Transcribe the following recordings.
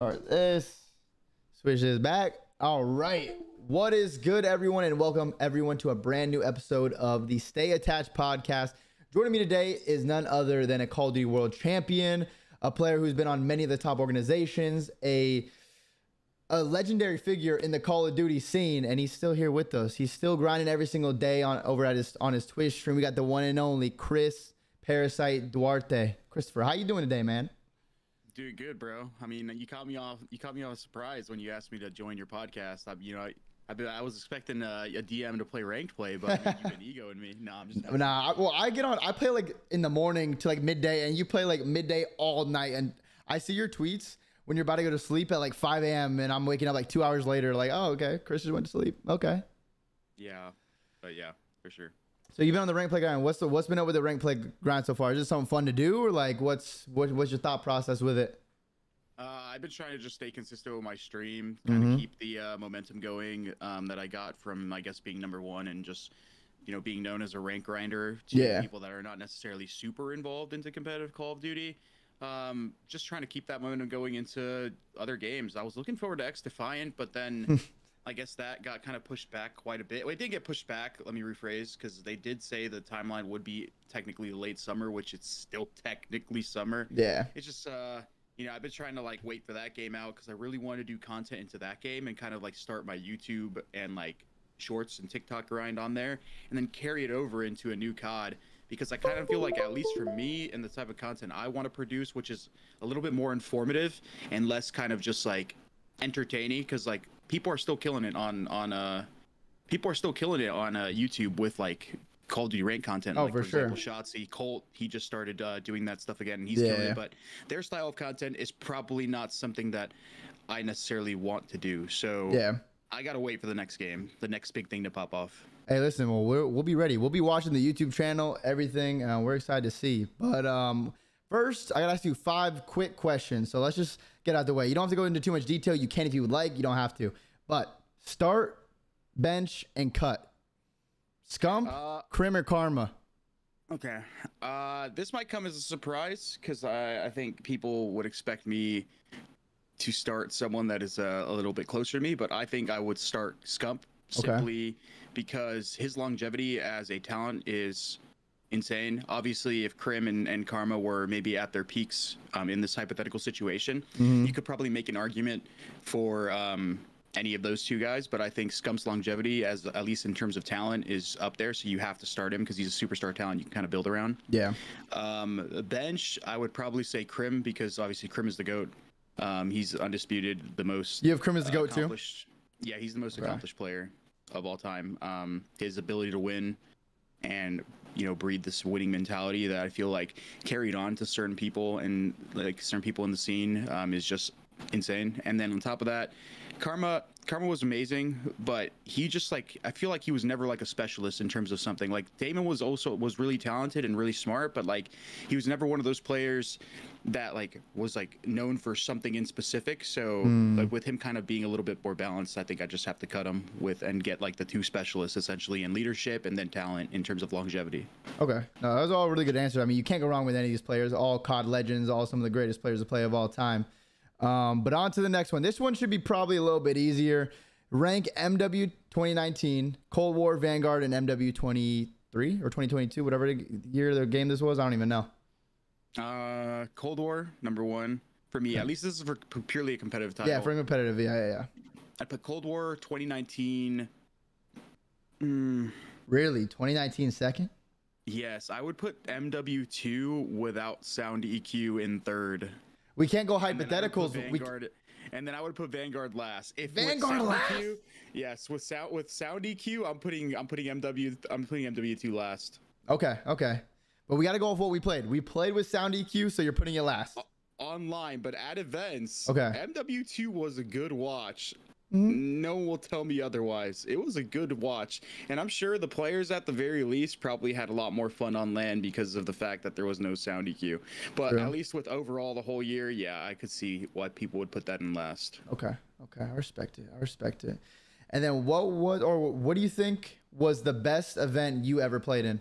All right, this switch is back. All right, what is good, everyone, and welcome everyone to a brand new episode of the Stay Attached podcast. Joining me today is none other than a Call of Duty World Champion, a player who's been on many of the top organizations, a legendary figure in the Call of Duty scene, and he's still here with us. He's still grinding every single day over at his Twitch stream. We got the one and only Chris Parasite Duarte. Christopher, how you doing today, man? Doing good, bro. I mean, you caught me off surprise when you asked me to join your podcast. I was expecting a DM to play ranked play, but I mean, you've been egoing me. No, I'm just well, I get on. I play like in the morning to like midday, and you play like midday all night. And I see your tweets when you're about to go to sleep at like 5 a.m. and I'm waking up like 2 hours later. Like, oh, okay, Chris just went to sleep. Okay. Yeah, but yeah, for sure. So you've been on the rank play grind. What's been up with the rank play grind so far? Is this something fun to do, or like what's your thought process with it? I've been trying to just stay consistent with my stream, kind of keep the momentum going that I got from, I guess, being #1 and just, being known as a rank grinder to people that are not necessarily super involved into competitive Call of Duty. Just trying to keep that momentum going into other games. I was looking forward to X Defiant, but then I guess that got kind of pushed back quite a bit. Well, it did get pushed back. Let me rephrase, because they did say the timeline would be technically late summer, which it's still technically summer. Yeah. It's just, I've been trying to like wait for that game out because I really want to do content into that game and kind of like start my YouTube and like shorts and TikTok grind on there and then carry it over into a new COD, because I kind of feel like, at least for me and the type of content I want to produce, which is a little bit more informative and less kind of just like entertaining, because like people are still killing it on YouTube with like Call of Duty rank content. Oh, like, for sure. Example, Shotzi, Colt, he just started doing that stuff again, and he's killing it. But their style of content is probably not something that I necessarily want to do. So yeah, I gotta wait for the next game, the next big thing to pop off. Hey, listen, well, we'll be ready. We'll be watching the YouTube channel, everything. We're excited to see. But first, I gotta ask you 5 quick questions. So let's just get out the way. You don't have to go into too much detail. You can if you would like. You don't have to. But start, bench, and cut. Scump, Crim, or Karma? Okay. This might come as a surprise, because I think people would expect me to start someone that is a little bit closer to me, but I think I would start Scump simply because his longevity as a talent is insane. Obviously, if Crim and Karma were maybe at their peaks in this hypothetical situation, you could probably make an argument for any of those two guys, but I think Scump's longevity, as at least in terms of talent, is up there, so you have to start him because he's a superstar talent you can kind of build around. Yeah. Bench, I would probably say Crim, because obviously Crim is the GOAT. He's undisputed, the most. You have Crim as the GOAT too? Yeah, he's the most accomplished player of all time. His ability to win and breed this winning mentality that I feel like carried on to certain people, and like certain people in the scene is just insane. And then on top of that, Karma was amazing, but he just, like, I feel like he was never like a specialist in terms of something. Like Damon was really talented and really smart, but like he was never one of those players that like was like known for something in specific. So like with him kind of being a little bit more balanced, I think I just have to cut him and get like the 2 specialists essentially in leadership and then talent in terms of longevity. Okay, no, that was all a really good answer. I mean, you can't go wrong with any of these players. All COD legends, all some of the greatest players to play of all time. But on to the next one. This one should be probably a little bit easier. Rank MW 2019, Cold War, Vanguard, and MW 23 or 2022, whatever year the game this was. I don't even know. Cold War, #1 for me. At least this is for purely a competitive title. Yeah, for competitive. Yeah. I put Cold War 2019. Really? 2019 second? Yes, I would put MW2 without sound EQ in 3rd. We can't go hypotheticals. And then I would put Vanguard last. If Vanguard last? EQ, yes, with sound EQ, I'm putting MW2 last. Okay. But we got to go off what we played. We played with sound EQ, so you're putting it last. Online, but at events, okay. MW2 was a good watch. No one will tell me otherwise. It was a good watch, and I'm sure the players at the very least probably had a lot more fun on LAN because of the fact that there was no sound EQ. But at least with overall the whole year, yeah, I could see why people would put that in last. Okay, I respect it. And then what do you think was the best event you ever played in?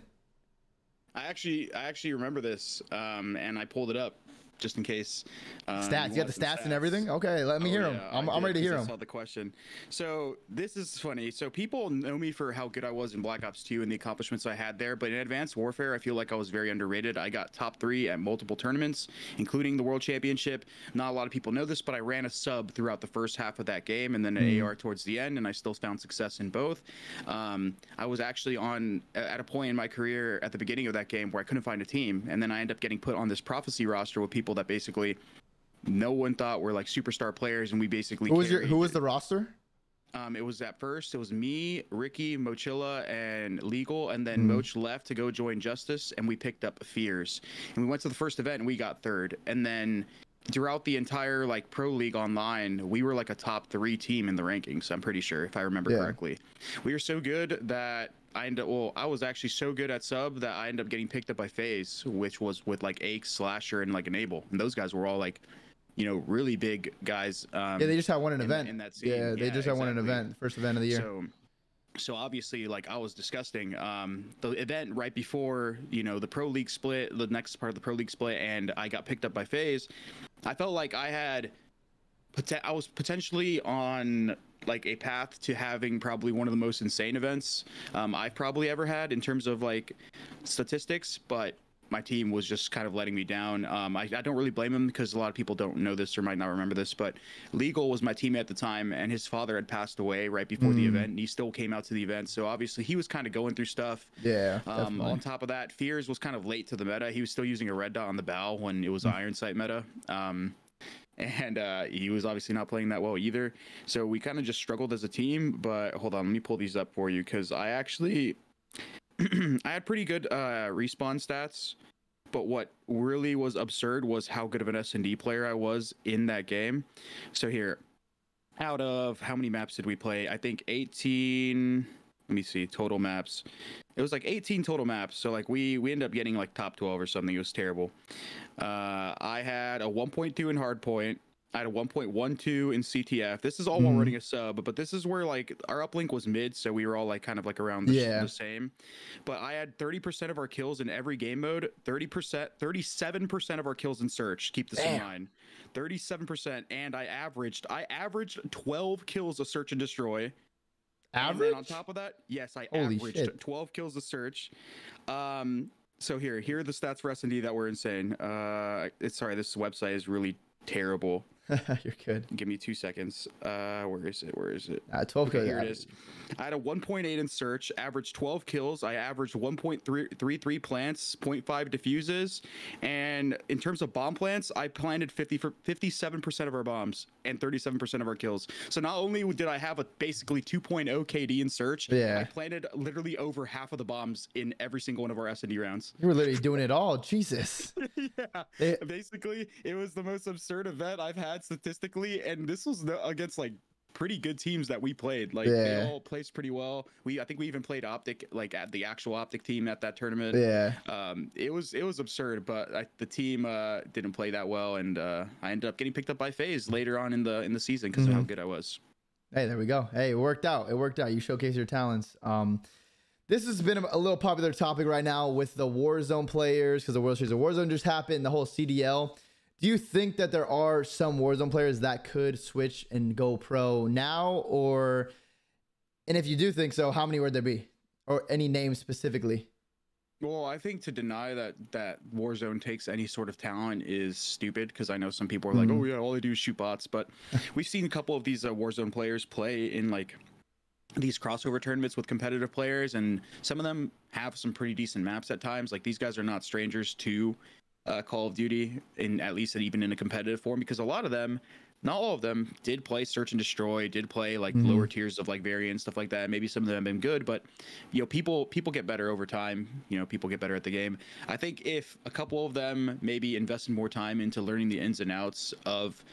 I actually remember this, and I pulled it up. just in case. Stats. You got the stats and everything? Okay, let me hear them. Yeah, I'm ready to hear I them. saw the question. So this is funny. So people know me for how good I was in Black Ops 2 and the accomplishments I had there, but in Advanced Warfare, I feel like I was very underrated. I got top 3 at multiple tournaments, including the World Championship. Not a lot of people know this, but I ran a sub throughout the first half of that game and then an AR towards the end, and I still found success in both. I was actually at a point in my career at the beginning of that game where I couldn't find a team, and then I ended up getting put on this Prophecy roster with people that basically no one thought were like superstar players, and we basically who was the roster? It was at first it was me, Ricky, Mochilla, and Legal, and then Moch left to go join Justice, and we picked up Fears, and we went to the first event and we got third, and then throughout the entire like pro league online, we were like a top 3 team in the rankings. I'm pretty sure, if I remember correctly. We were so good that I was actually so good at sub that I ended up getting picked up by FaZe, which was with like Ake, Slasher, and like Enable, and those guys were all like, you know, really big guys. Yeah, they just had one event in that scene. Yeah, they just had one event, first event of the year. So obviously, like, I was disgusting. The event right before, you know, the pro league split, the next part of the pro league split, and I got picked up by FaZe. I felt like I was potentially on like a path to having probably one of the most insane events I've probably ever had in terms of like statistics, but my team was just kind of letting me down. I don't really blame him because a lot of people don't know this or might not remember this, but Legal was my teammate at the time, and his father had passed away right before the event, and he still came out to the event. So obviously he was kind of going through stuff. Yeah. On top of that, Fears was kind of late to the meta. He was still using a red dot on the bow when it was Iron Sight meta. And he was obviously not playing that well either. So we kind of just struggled as a team. But hold on, let me pull these up for you because I actually I had pretty good respawn stats. But what really was absurd was how good of an S&D player I was in that game. So here, out of how many maps did we play? I think 18. Let me see, total maps. It was like 18 total maps. So like we ended up getting like top 12 or something. It was terrible. I had a 1.2 in hardpoint. I had a 1.12 in CTF. This is all while running a sub, but this is where like our uplink was mid, so we were all like kind of like around the same. But I had 30% of our kills in every game mode, 37% of our kills in search. Keep this in mind. 37%, and I averaged 12 kills a search and destroy. Average? And then on top of that, yes, I averaged 12 kills a search. So here are the stats for S&D that were insane. Sorry, this website is really terrible. You're good. Give me 2 seconds. Where is it? 12 kills. Here it is. I had a 1.8 in search, averaged 12 kills. I averaged 1.33 plants, 0.5 diffuses. And in terms of bomb plants, I planted 57% of our bombs and 37% of our kills. So not only did I have a basically 2.0 KD in search, I planted literally over half of the bombs in every single one of our S&D rounds. You were literally doing it all. Jesus. Yeah. Basically, it was the most absurd event I've had statistically, and this was against like pretty good teams that we played. Like they all placed pretty well. I think we even played OpTic, like at the actual OpTic team at that tournament. It was absurd, but the team didn't play that well, and I ended up getting picked up by FaZe later on in the season because of how good I was. Hey, there we go. Hey, it worked out. You showcased your talents. This has been a little popular topic right now with the Warzone players because the World Series of Warzone just happened, the whole CDL. Do you think that there are some Warzone players that could switch and go pro now, and if you do think so, how many would there be, or any names specifically? Well, I think to deny that Warzone takes any sort of talent is stupid, because I know some people are like, oh yeah, all they do is shoot bots, but we've seen a couple of these Warzone players play in like these crossover tournaments with competitive players, and some of them have some pretty decent maps at times. Like these guys are not strangers to Call of Duty, at least even in a competitive form, because a lot of them, not all of them, did play Search and Destroy, did play like lower tiers of like variants, stuff like that. Maybe some of them have been good, but you know, people get better over time. You know, people get better at the game. I think if a couple of them maybe invested more time into learning the ins and outs of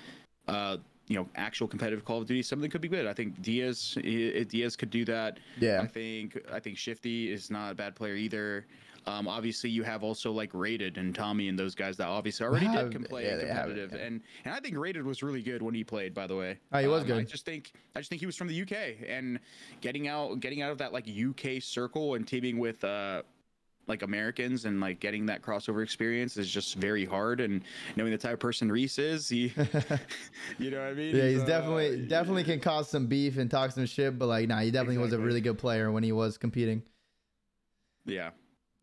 you know, actual competitive Call of Duty, something could be good. I think Diaz could do that. Yeah. I think Shifty is not a bad player either. Obviously you have also like Rated and Tommy and those guys that obviously already did play competitive, and I think Rated was really good when he played, by the way. Oh, he was good. I just think he was from the UK, and getting out of that like UK circle and teaming with like Americans, and like getting that crossover experience is just very hard. And knowing the type of person Reese is, he, you know what I mean? Yeah, he's definitely can cause some beef and talk some shit, but like, nah, he definitely was a really good player when he was competing. Yeah.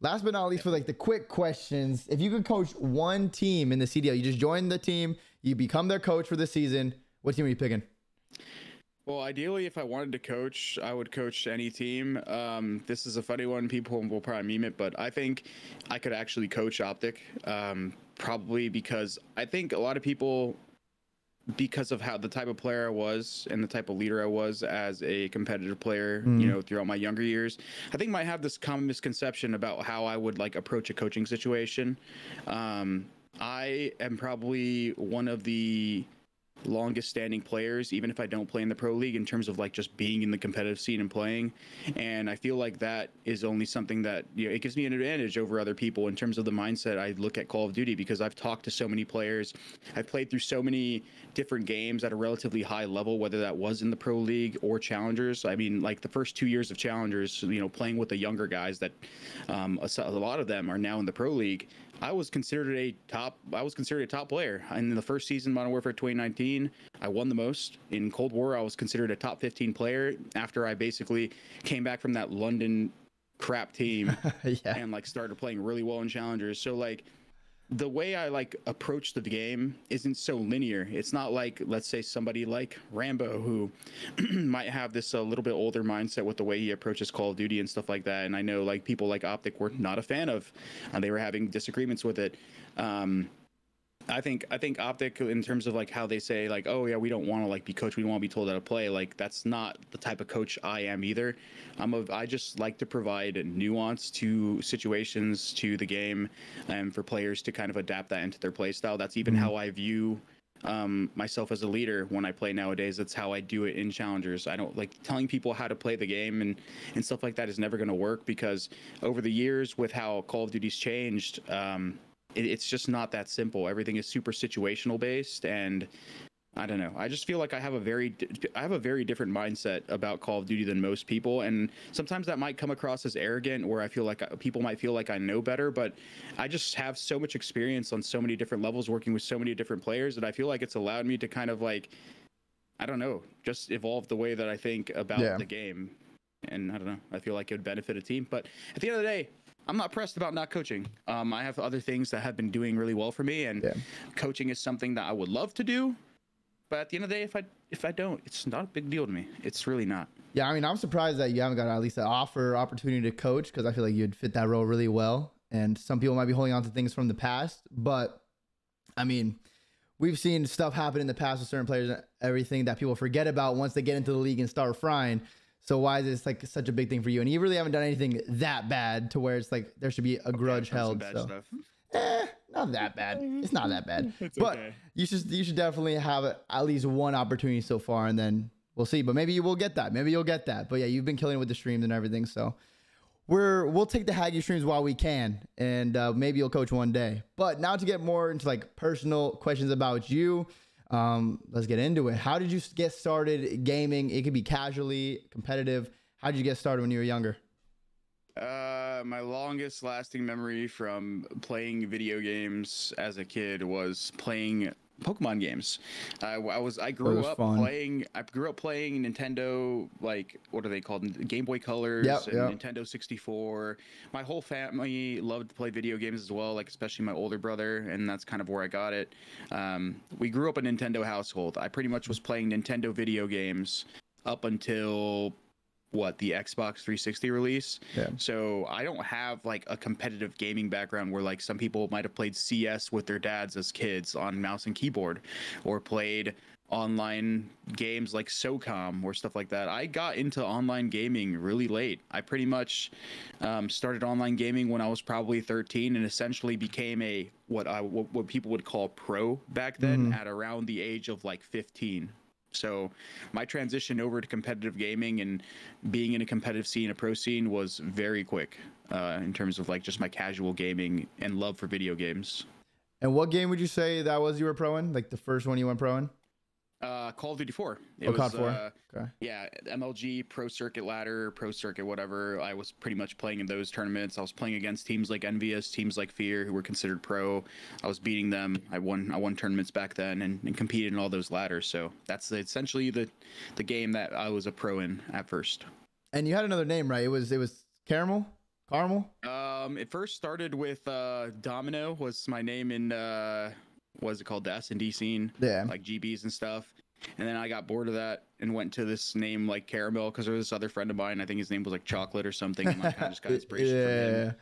Last but not least, for like the quick questions, if you could coach one team in the CDL, you just join the team, you become their coach for the season, what team are you picking? Well, ideally, if I wanted to coach, I would coach any team. This is a funny one. People will probably meme it, but I think I could actually coach OpTic, probably because I think a lot of people, because of how the type of player I was and the type of leader I was as a competitive player, you know, throughout my younger years, I think might have this common misconception about how I would like approach a coaching situation. I am probably one of the longest standing players, even if I don't play in the pro league, in terms of like just being in the competitive scene and playing. And I feel like that is only something that, you know, it gives me an advantage over other people in terms of the mindset I look at Call of Duty, because I've talked to so many players. I've played through so many different games at a relatively high level, whether that was in the pro league or challengers. I mean, like the first 2 years of challengers, you know, playing with the younger guys that a lot of them are now in the pro league. I was considered a top player. And in the first season, Modern Warfare 2019, I won the most. In Cold War, I was considered a top 15 player after I basically came back from that London crap team Yeah. and like started playing really well in challengers. So like the way I like approach the game isn't so linear. It's not like, let's say, somebody like Rambo, who might have this a little bit older mindset with the way he approaches Call of Duty and stuff like that. And I know like people like OpTic were not a fan of, and they were having disagreements with it. I think OpTic, in terms of like how they say like, oh yeah, we don't want to like be coached, we want to be told how to play. Like that's not the type of coach I am either. I just like to provide nuance to situations, to the game, and for players to kind of adapt that into their play style. That's even how I view myself as a leader when I play nowadays. That's how I do it in challengers. I don't like telling people how to play the game and stuff like that is never going to work, because over the years with how Call of Duty's changed, it's just not that simple. Everything is super situational based, and I don't know. I just feel like I have a very different mindset about Call of Duty than most people, and sometimes that might come across as arrogant, where I feel like people might feel like I know better, but I just have so much experience on so many different levels, working with so many different players, that I feel like it's allowed me to kind of like, I don't know, just evolve the way that I think about the game. And I don't know, I feel like it would benefit a team. But at the end of the day, I'm not pressed about not coaching. I have other things that have been doing really well for me, and coaching is something that I would love to do. But at the end of the day, if I don't, it's not a big deal to me. It's really not. Yeah, I mean, I'm surprised that you haven't got at least an opportunity to coach, because I feel like you'd fit that role really well. And some people might be holding on to things from the past, but I mean, we've seen stuff happen in the past with certain players and everything that people forget about once they get into the league and start frying. So why is this like such a big thing for you? And you really haven't done anything that bad to where it's like there should be a grudge held. Bad stuff. Not that bad. It's not that bad. But okay. you should definitely have at least one opportunity so far, and then we'll see. But maybe you will get that. Maybe you'll get that. But yeah, you've been killing it with the streams and everything. So we'll take the Haggy streams while we can, and maybe you'll coach one day. But now to get more into like personal questions about you. Let's get into it. How did you get started gaming? It could be casually, competitive. How did you get started when you were younger? My longest lasting memory from playing video games as a kid was playing Pokemon games. I grew up playing Nintendo, like, what are they called? Game Boy Colors, and Nintendo 64. My whole family loved to play video games as well, like especially my older brother, and that's kind of where I got it. We grew up a Nintendo household. I pretty much was playing Nintendo video games up until the Xbox 360 release. So I don't have like a competitive gaming background where like some people might have played CS with their dads as kids on mouse and keyboard, or played online games like SOCOM or stuff like that. I got into online gaming really late. I pretty much started online gaming when I was probably 13, and essentially became a what people would call pro back then at around the age of like 15. So my transition over to competitive gaming and being in a competitive scene, a pro scene, was very quick in terms of like just my casual gaming and love for video games. And what game would you say that was you were pro in? Like the first one you went pro in? Call of Duty 4. It Oh, was COD 4. Okay. yeah, MLG, Pro Circuit Ladder, Pro Circuit, whatever. I was pretty much playing in those tournaments. I was playing against teams like Envious, teams like Fear, who were considered pro. I was beating them. I won tournaments back then and competed in all those ladders. So that's essentially the game that I was a pro in at first. And you had another name, right? It was Caramel? It first started with Domino was my name in what is it called, the S&D scene, Yeah. like GBs and stuff. And then I got bored of that and went to this name like Caramel because there was this other friend of mine. I think his name was like Chocolate or something. And I kind of just got inspiration from him.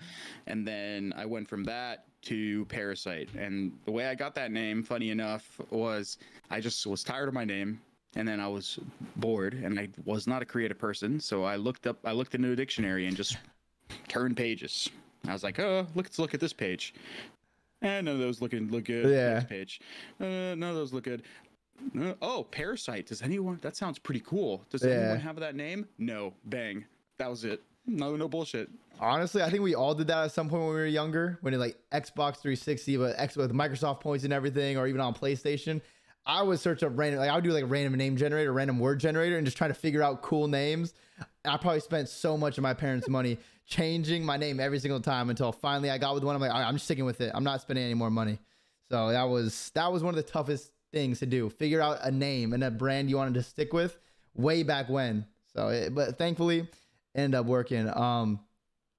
And then I went from that to Parasite. And the way I got that name, funny enough, was I just was tired of my name. And then I was bored and I was not a creative person. So I looked into a dictionary and just turned pages. I was like, oh, let's look at this page. And none of those look good. Yeah. Next page. None of those look good. Oh, Parasite. Does anyone? That sounds pretty cool. Does anyone have that name? No. Bang. That was it. No bullshit. Honestly, I think we all did that at some point when we were younger, when it like Xbox 360, but with Microsoft points and everything, or even on PlayStation. I would search up random, like I would do like a random name generator, random word generator, and just try to figure out cool names. I probably spent so much of my parents' money changing my name every single time until finally I got with one. I'm like, I'm just sticking with it. I'm not spending any more money. So that was one of the toughest things to do. Figure out a name and a brand you wanted to stick with way back when. But thankfully, ended up working.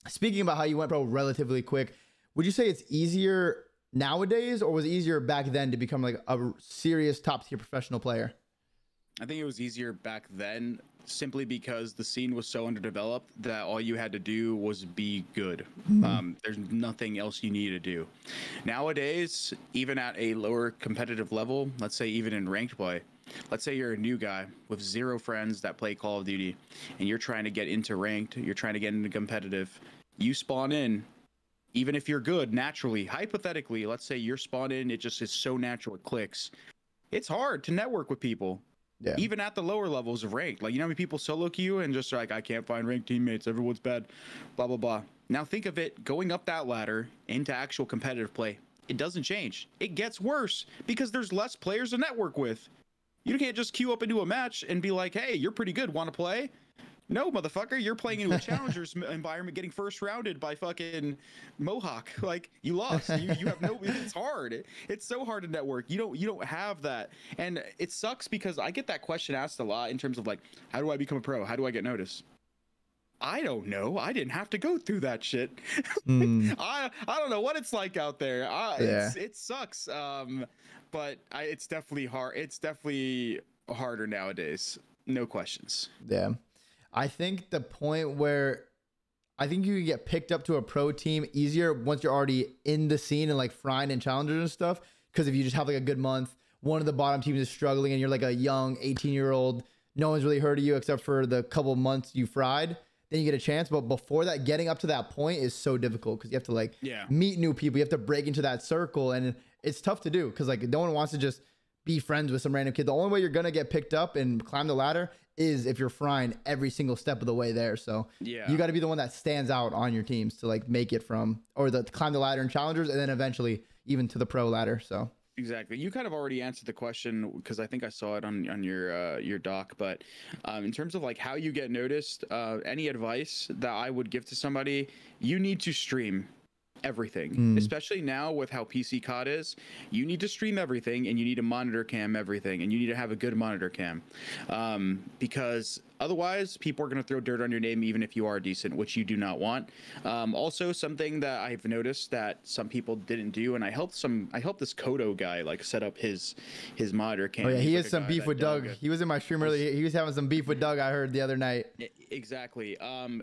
Speaking about how you went pro relatively quick, would you say it's easier nowadays, or was it easier back then to become like a serious top tier professional player? I think it was easier back then simply because the scene was so underdeveloped that all you had to do was be good. There's nothing else you need to do. Nowadays, even at a lower competitive level, let's say even in ranked play, let's say you're a new guy with 0 friends that play Call of Duty and you're trying to get into ranked, you're trying to get into competitive, you spawn in. Even if you're good naturally, hypothetically, let's say you're spawned in, it just is so natural, it clicks. It's hard to network with people. Yeah. Even at the lower levels of ranked. Like, you know how many people solo queue and just like, I can't find ranked teammates, everyone's bad, blah, blah, blah. Now think of it going up that ladder into actual competitive play. It doesn't change. It gets worse because there's less players to network with. You can't just queue up into a match and be like, hey, you're pretty good, want to play? No, motherfucker, you're playing into a challengers environment, getting first rounded by fucking Mohawk. Like, you lost. You have no. It's hard. It's so hard to network. You don't have that, and it sucks because I get that question asked a lot in terms of like, how do I become a pro? How do I get noticed? I don't know. I didn't have to go through that shit. I don't know what it's like out there. It sucks. But it's definitely hard. It's definitely harder nowadays. No questions. Yeah. I think the point where I think you can get picked up to a pro team easier once you're already in the scene and like frying and challengers and stuff. Because if you just have like a good month, one of the bottom teams is struggling and you're like a young 18-year-old, no one's really heard of you except for the couple months you fried, then you get a chance. But before that, getting up to that point is so difficult because you have to like meet new people. You have to break into that circle, and it's tough to do because like no one wants to just be friends with some random kid. The only way you're gonna get picked up and climb the ladder is if you're frying every single step of the way there. So you got to be the one that stands out on your teams to like make it from, or to climb the ladder in challengers, and then eventually even to the pro ladder. So exactly, you kind of already answered the question because I think I saw it on your doc. But in terms of like how you get noticed, any advice that I would give to somebody, you need to stream everything, especially now with how PC COD is. You need to stream everything, and you need to monitor cam everything, and you need to have a good monitor cam, because otherwise people are going to throw dirt on your name even if you are decent, which you do not want. Also, something that I've noticed that some people didn't do, and I helped this Kodo guy like set up his monitor cam. Oh yeah, he has some beef with Doug. He was in my stream earlier. He was having some beef with Doug, I heard the other night. Exactly.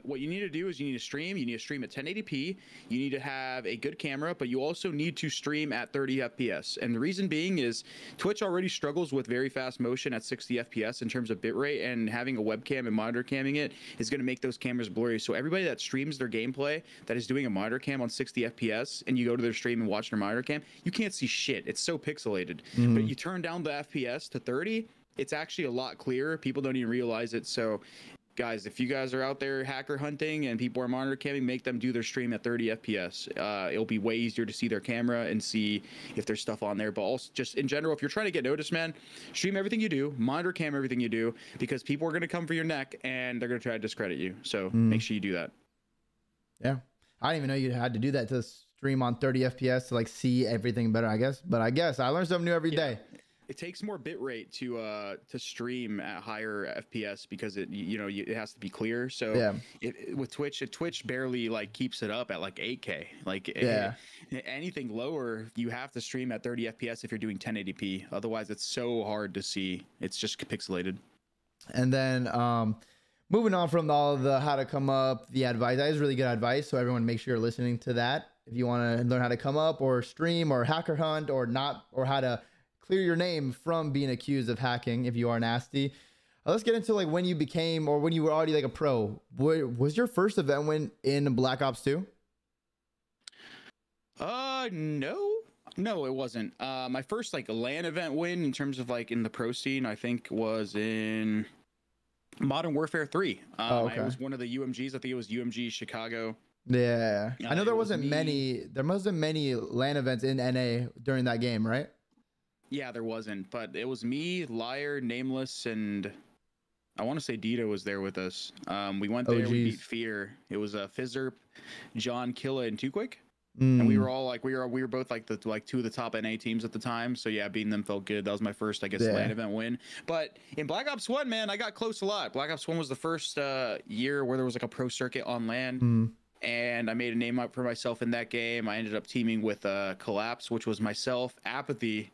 What you need to do is you need to stream at 1080p. You need to have a good camera, but you also need to stream at 30 FPS. And the reason being is Twitch already struggles with very fast motion at 60 FPS in terms of bitrate, and having a webcam and monitor camming it is going to make those cameras blurry. So everybody that streams their gameplay that is doing a monitor cam on 60 FPS and you go to their stream and watch their monitor cam, you can't see shit. It's so pixelated. But you turn down the FPS to 30, it's actually a lot clearer. People don't even realize it. So guys, if you guys are out there hacker hunting and people are monitor camming, make them do their stream at 30 FPS. It'll be way easier to see their camera and see if there's stuff on there. But also, just in general, if you're trying to get noticed, man, stream everything you do, monitor cam everything you do, because people are going to come for your neck and they're going to try to discredit you. So make sure you do that. Yeah, I didn't even know you had to do that to stream on 30 FPS to like see everything better, I guess. But I guess I learn something new every day. It takes more bit rate to stream at higher FPS because it has to be clear. So with Twitch barely like keeps it up at like 8K. Like anything lower, you have to stream at 30 FPS if you're doing 1080p. Otherwise, it's so hard to see. It's just pixelated. And then moving on from all of the how to come up, the advice, that is really good advice. So everyone, make sure you're listening to that. If you want to learn how to come up or stream or hacker hunt or how to clear your name from being accused of hacking if you are nasty. Let's get into like when you became or when you were already like a pro. Was your first event win in Black Ops 2? No, it wasn't. My first like LAN event win in terms of like in the pro scene, I think was in Modern Warfare 3. It was one of the UMGs. I think it was UMG Chicago. Yeah. I know there wasn't many LAN events in NA during that game, right? Yeah, there wasn't, but it was me, Liar, Nameless, and I want to say Dito was there with us. We went there, we beat Fear. It was Fizzerp, John, Killa, and Too Quick. And we were all like, we were both like two of the top NA teams at the time. So yeah, beating them felt good. That was my first, I guess, LAN event win. But in Black Ops 1, man, I got close a lot. Black Ops 1 was the first year where there was like a pro circuit on LAN. And I made a name up for myself in that game. I ended up teaming with Collapse, which was myself, Apathy,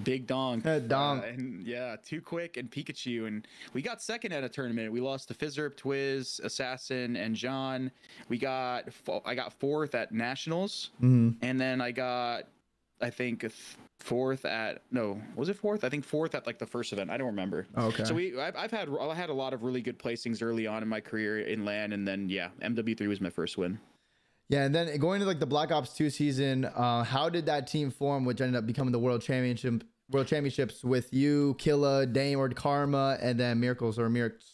Big Dong, and Too Quick and Pikachu, and we got second at a tournament. We lost to Fizzerp, Twiz, Assassin, and John. I got fourth at Nationals, and then I got, I think, fourth at fourth? I think fourth at like the first event. I don't remember. Okay. So I had a lot of really good placings early on in my career in LAN, and then MW3 was my first win. Yeah, and then going to like the Black Ops 2 season, how did that team form, which ended up becoming the World Championships with you, Killa, Dame, or Karma, and then Miracles or Mirks?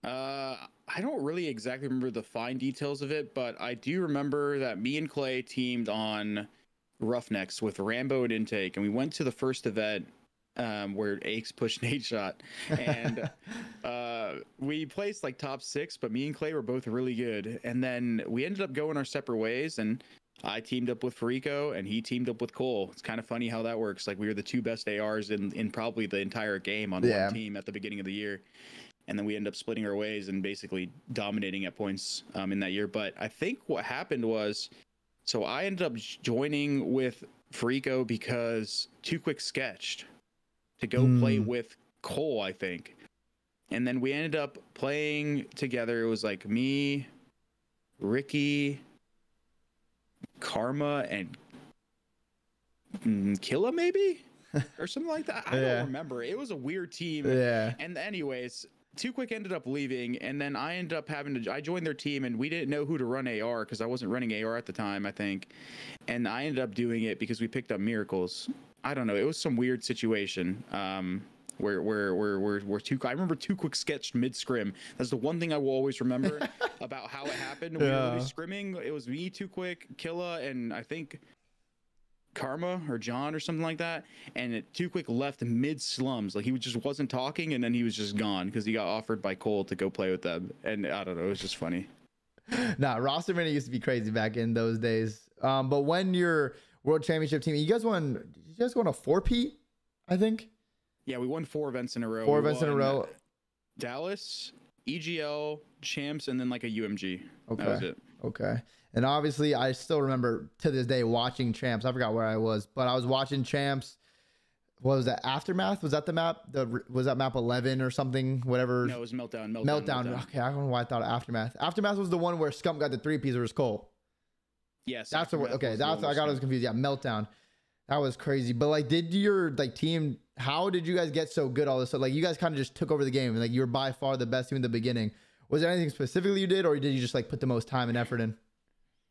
I don't really exactly remember the fine details of it, but I do remember that me and Clay teamed on Roughnecks with Rambo and Intake, and we went to the first event where Aches pushed Nate shot, and we placed like top 6, but me and Clay were both really good, and then we ended up going our separate ways, and I teamed up with Farico and he teamed up with Cole. It's kind of funny how that works. Like we were the two best ARs in probably the entire game on one team at the beginning of the year, and then we ended up splitting our ways and basically dominating at points in that year. But I think what happened was, so I ended up joining with Farico because Too Quick sketched to go play with Cole, I think. And then we ended up playing together. It was like me, Ricky, Karma, and Killa maybe? Or something like that. I don't remember. It was a weird team. Yeah. And anyways, Too Quick ended up leaving, and then I ended up I joined their team, and we didn't know who to run AR because I wasn't running AR at the time, I think. And I ended up doing it because we picked up Miracles. I don't know. It was some weird situation where I remember Too Quick sketched mid scrim. That's the one thing I will always remember about how it happened. We were scrimming. It was me, Too Quick, Killa, and I think Karma or John or something like that. And Too Quick left mid slums. Like he just wasn't talking, and then he was just gone because he got offered by Cole to go play with them. And I don't know. It was just funny. Nah, roster minute used to be crazy back in those days. But when your World Championship team, you guys won a 4-peat, I think. Yeah, we won 4 events in a row. 4 events in a row. Dallas, EGL, Champs, and then like a UMG. Okay. That was it. Okay. And obviously, I still remember to this day watching Champs. I forgot where I was, but I was watching Champs. What was that? Aftermath? Was that the map? Was that map 11 or something? Whatever. No, it was Meltdown. Meltdown. Okay, I don't know why I thought of Aftermath. Aftermath was the one where Scump got the 3-piece or was Cole. Yes. That's the one. Okay, that's I got confused. Yeah, Meltdown. That was crazy. But like, did your like team? How did you guys get so good all this stuff? Like, you guys kind of just took over the game, and like you were by far the best team in the beginning. Was there anything specifically you did, or did you just like put the most time and effort in?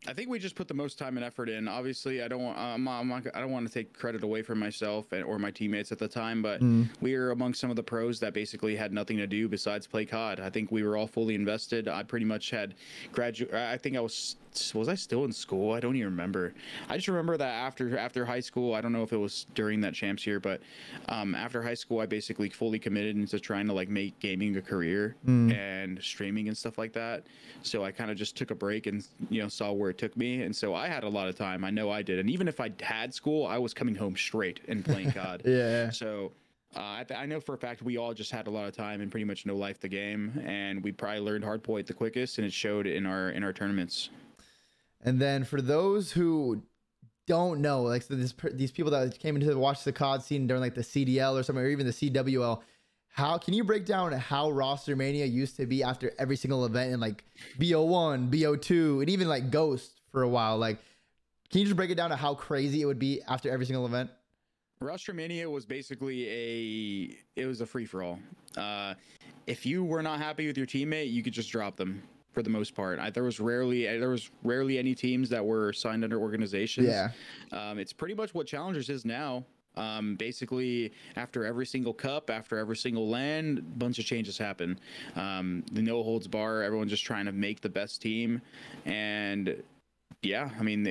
I think we just put the most time and effort in. Obviously, I don't want I don't want to take credit away from myself or my teammates at the time, but we were among some of the pros that basically had nothing to do besides play COD. I think we were all fully invested. I pretty much had graduate. I think I was I still in school? I don't even remember. I just remember that after high school, I don't know if it was during that champs year, but after high school, I basically fully committed into trying to like make gaming a career and streaming and stuff like that. So I kind of just took a break and saw where it took me, and so I had a lot of time. I know I did, and even if I had school, I was coming home straight and playing COD. Yeah. So. I know for a fact we all just had a lot of time and pretty much no life the game, and we probably learned hardpoint the quickest, and it showed in our tournaments. And then for those who don't know, like so these people that came into watch the COD scene during like the CDL or something, or even the CWL, how can you break down how roster mania used to be after every single event in like BO1, BO2, and even like Ghost for a while? Like, can you just break it down to how crazy it would be after every single event? Roster Mania was basically a free-for-all. If you were not happy with your teammate, you could just drop them for the most part. There was rarely any teams that were signed under organizations. Yeah. It's pretty much what Challengers is now. Basically, after every single cup, after every single LAN, a bunch of changes happen. The no holds bar, everyone's just trying to make the best team, and yeah, I mean,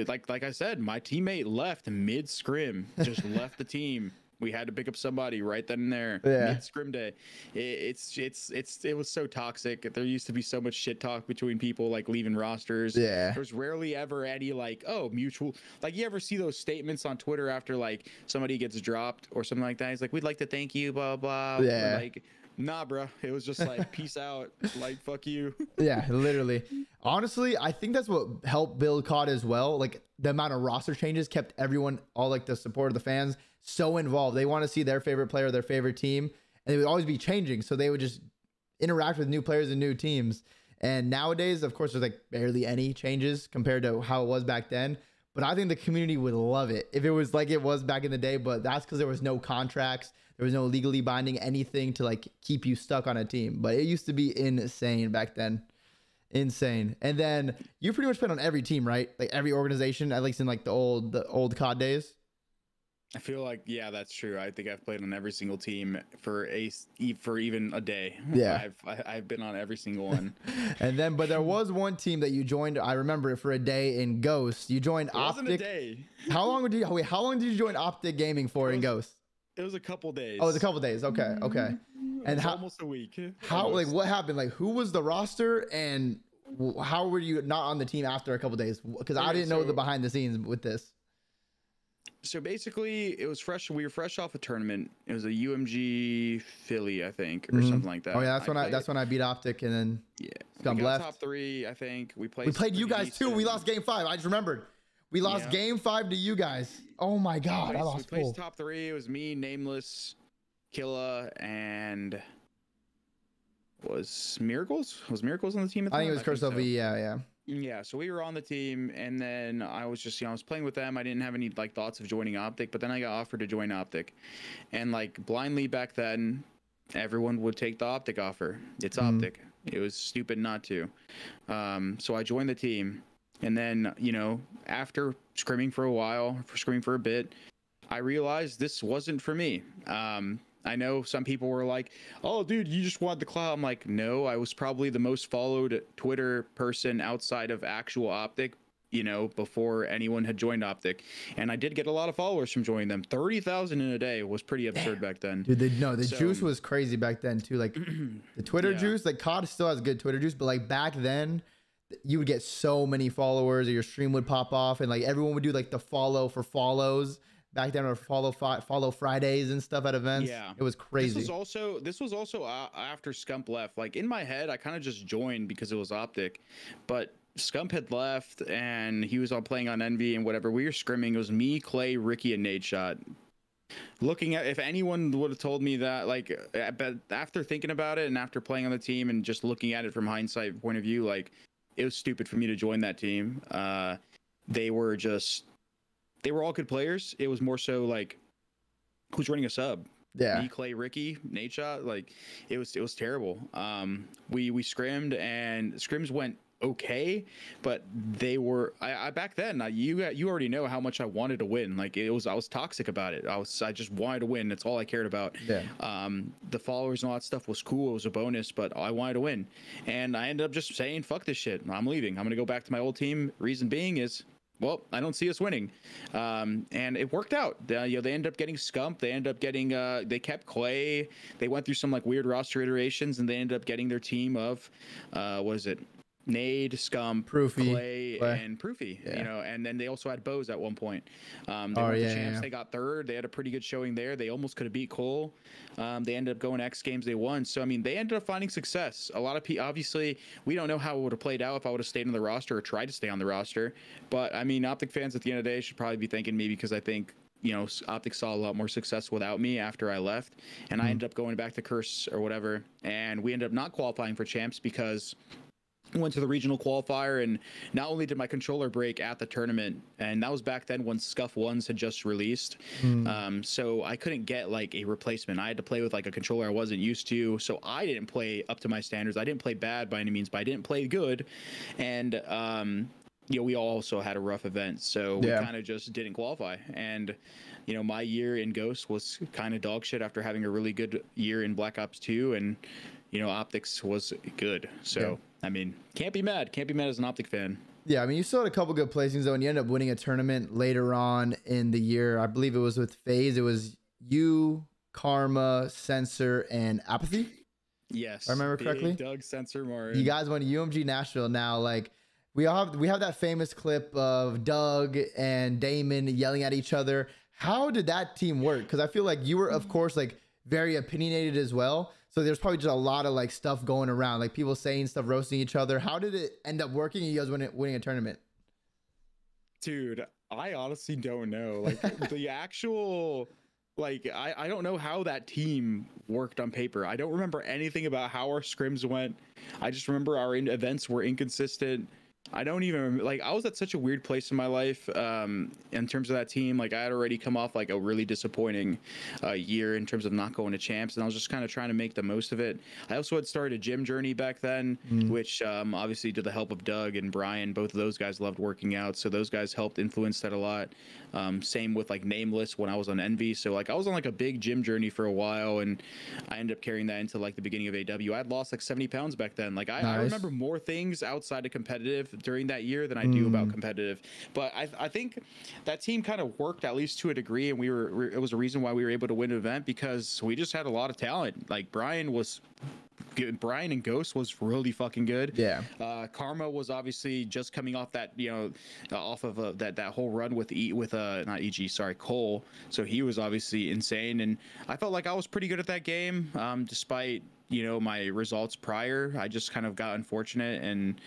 like I said, my teammate left mid scrim, just left the team. We had to pick up somebody right then and there. Yeah. Mid scrim day. It was so toxic. There used to be so much shit talk between people like leaving rosters. Yeah. There's rarely ever any like, oh, mutual. Like you ever see those statements on Twitter after like somebody gets dropped or something like that? He's like, we'd like to thank you, blah blah. Yeah. Like, nah, bro. It was just like, peace out. Like, fuck you. Yeah, literally. Honestly, I think that's what helped build COD as well. Like the amount of roster changes kept everyone, all like the support of the fans, so involved. They want to see their favorite player, their favorite team, and it would always be changing. So they would just interact with new players and new teams. And nowadays, of course, there's like barely any changes compared to how it was back then. But I think the community would love it if it was like it was back in the day. But that's because there was no contracts. There was no legally binding anything to like keep you stuck on a team. But it used to be insane back then. Insane. And then you pretty much played on every team, right? Like every organization, at least in like the old COD days. I feel like, yeah, that's true. I think I've played on every single team for even a day. Yeah. I've been on every single one. And then, but there was one team that you joined. I remember it for a day in Ghost. You joined It wasn't OpTic. a day. How long did you join OpTic Gaming for in Ghost? It was a couple days. Oh, it was a couple days. Okay, okay. And how almost a week. How like what happened? Like who was the roster and how were you not on the team after a couple days? Because I didn't know the behind the scenes with this. So basically, it was fresh. We were fresh off a tournament. It was a UMG Philly, I think, or something like that. Oh yeah, that's when I beat OpTic and then Scum left. Top 3, I think. We played you guys too. We lost game 5. I just remembered. We lost game 5 to you guys. Oh my god, I lost. We placed top 3. It was me, Nameless, Killa, and was Miracles? Was Miracles on the team at the time? I think it was Curse OV. Yeah. Yeah, so we were on the team, and then I was just, I was playing with them. I didn't have any like thoughts of joining OpTic, but then I got offered to join OpTic, and like blindly back then, everyone would take the OpTic offer. It's OpTic. It was stupid not to. So I joined the team, and then after scrimming for a while, scrimming for a bit, I realized this wasn't for me. I know some people were like, oh, dude, you just want the clout. I'm like, no, I was probably the most followed Twitter person outside of actual OpTic, before anyone had joined OpTic. And I did get a lot of followers from joining them. 30,000 in a day was pretty absurd back then. Dude, the juice was crazy back then, too. Like, the Twitter juice, like, COD still has good Twitter juice, but, like, back then, you would get so many followers, or your stream would pop off, and, like, everyone would do, like, the follow for follows. Back then, or follow Fridays and stuff at events. Yeah, it was crazy. This was also after Scump left. Like in my head, I kind of just joined because it was OpTic, but Scump had left and he was all playing on Envy and whatever. We were scrimming. It was me, Clay, Ricky, and Nate Shot. Looking at, if anyone would have told me that, like, but after thinking about it and after playing on the team and just looking at it from hindsight point of view, like it was stupid for me to join that team. They were all good players. It was more so like, who's running a sub? Yeah. Me, Clay, Ricky, Nate Shot. Like, it was terrible. We scrimmed, and scrims went okay, but they were I back then you already know how much I wanted to win. Like I was toxic about it. I just wanted to win. That's all I cared about. Yeah. The followers and all that stuff was cool. It was a bonus, but I wanted to win, and I ended up just saying fuck this shit. I'm leaving. I'm gonna go back to my old team. Reason being is, well, I don't see us winning, and it worked out. They ended up getting Scump. They ended up getting they kept Clay. They went through some like weird roster iterations, and they ended up getting their team of what is it? Nade, Scump, Clay, and Proofy, and then they also had Bose at one point. They went to champs. They got third. They had a pretty good showing there. They almost could have beat Cole. They ended up going X Games. They won. So I mean, they ended up finding success. A lot of people, obviously, we don't know how it would have played out if I would have stayed on the roster or tried to stay on the roster. But I mean, OpTic fans at the end of the day should probably be thanking me, because I think OpTic saw a lot more success without me after I left, and I ended up going back to Curse or whatever, and we ended up not qualifying for champs because went to the regional qualifier, and not only did my controller break at the tournament, and that was back then when Scuff Ones had just released, so I couldn't get like a replacement. I had to play with like a controller I wasn't used to, so I didn't play up to my standards. I didn't play bad by any means, but I didn't play good, and we also had a rough event, so we kind of just didn't qualify. And my year in Ghost was kind of dog shit after having a really good year in Black Ops 2, and OpTic's was good, so I mean, can't be mad as an OpTic fan. Yeah, I mean, you still had a couple good placings though, and you ended up winning a tournament later on in the year. I believe it was with FaZe. It was you, Karma, Sensor, and Apathy. Yes, if I remember correctly. Doug, Sensor, Mario. You guys went to UMG Nashville. Now, like we have that famous clip of Doug and Damon yelling at each other. How did that team work? Because I feel like you were, of course, like very opinionated as well. So there's probably just a lot of like stuff going around, like people saying stuff, roasting each other. How did it end up working? And you guys winning a tournament? Dude, I honestly don't know. Like the actual, like I don't know how that team worked on paper. I don't remember anything about how our scrims went. I just remember our events were inconsistent. I don't even like, I was at such a weird place in my life in terms of that team. Like I had already come off like a really disappointing year in terms of not going to champs, and I was just kind of trying to make the most of it. I also had started a gym journey back then, which obviously did the help of Doug and Brian. Both of those guys loved working out, so those guys helped influence that a lot. Same with like Nameless when I was on Envy. So like I was on like a big gym journey for a while, and I ended up carrying that into like the beginning of AW. I had lost like 70 pounds back then. Like I remember more things outside of competitive during that year than I do about competitive. But I think that team kind of worked at least to a degree, and it was a reason why we were able to win an event, because we just had a lot of talent. Like Brian was good. Brian and Ghost was really fucking good. Yeah. Karma was obviously just coming off that, off of that whole run with not EG, sorry, Cole. So he was obviously insane, and I felt like I was pretty good at that game, despite my results prior. I just kind of got unfortunate, and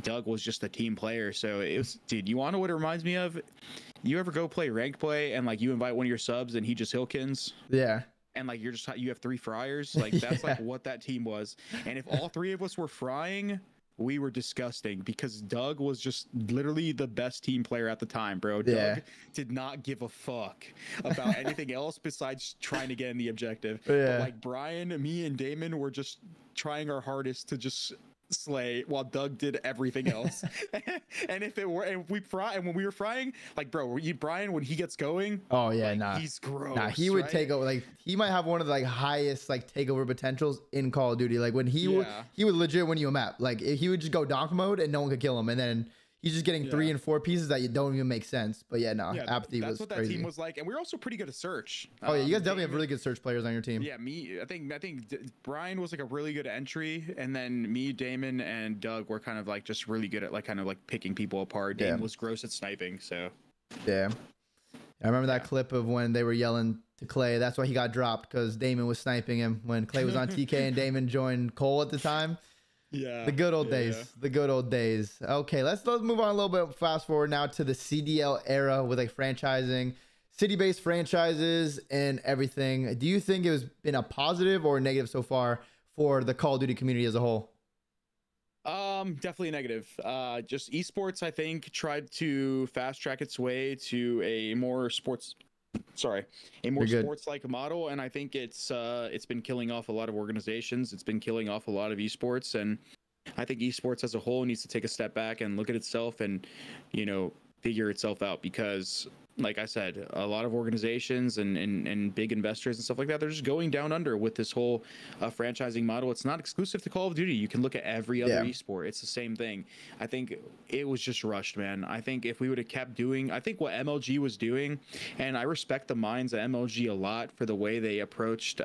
Doug was just a team player. So it was, dude, you want to know what it reminds me of? You ever go play ranked play and like you invite one of your subs and he just Hillkins? Yeah. And like you have 3 fryers, like that's like what that team was. And if all 3 of us were frying, we were disgusting, because Doug was just literally the best team player at the time, bro. Doug did not give a fuck about anything else besides trying to get in the objective. But like Brian, me, and Damon were just trying our hardest to just slay, while Doug did everything else. And if it were, and when we were frying, like, bro, Brian, when he gets going, he's gross. He would take over. Like, he might have one of the like highest like takeover potentials in Call of Duty. Like when he would legit win you a map. Like he would just go donk mode and no one could kill him, and then he's just getting 3 and 4 pieces that you don't even make sense. But Apathy was what that crazy. Team was like, and we were also pretty good at search. You guys definitely have really good search players on your team. Yeah, I think Brian was like a really good entry, and then me, Damon, and Doug were kind of like just really good at like kind of like picking people apart. Damon was gross at sniping, so I remember that clip of when they were yelling to Clay. That's why he got dropped, because Damon was sniping him when Clay was on TK and Damon joined Cole at the time. Yeah, the good old days. The good old days. Okay, let's move on a little bit. Fast forward now to the CDL era with like franchising, city-based franchises, and everything. Do you think it has been a positive or a negative so far for the Call of Duty community as a whole? Definitely negative. Just esports, I think, tried to fast track its way to a more sports-like model, and I think it's been killing off a lot of organizations. It's been killing off a lot of esports, and I think esports as a whole needs to take a step back and look at itself and, figure itself out, because like I said, a lot of organizations and big investors and stuff like that, they're just going down under with this whole franchising model. It's not exclusive to Call of Duty. You can look at every other esport. It's the same thing. I think it was just rushed, man. I think if we would have kept doing, I think what MLG was doing, and I respect the minds of MLG a lot for the way they approached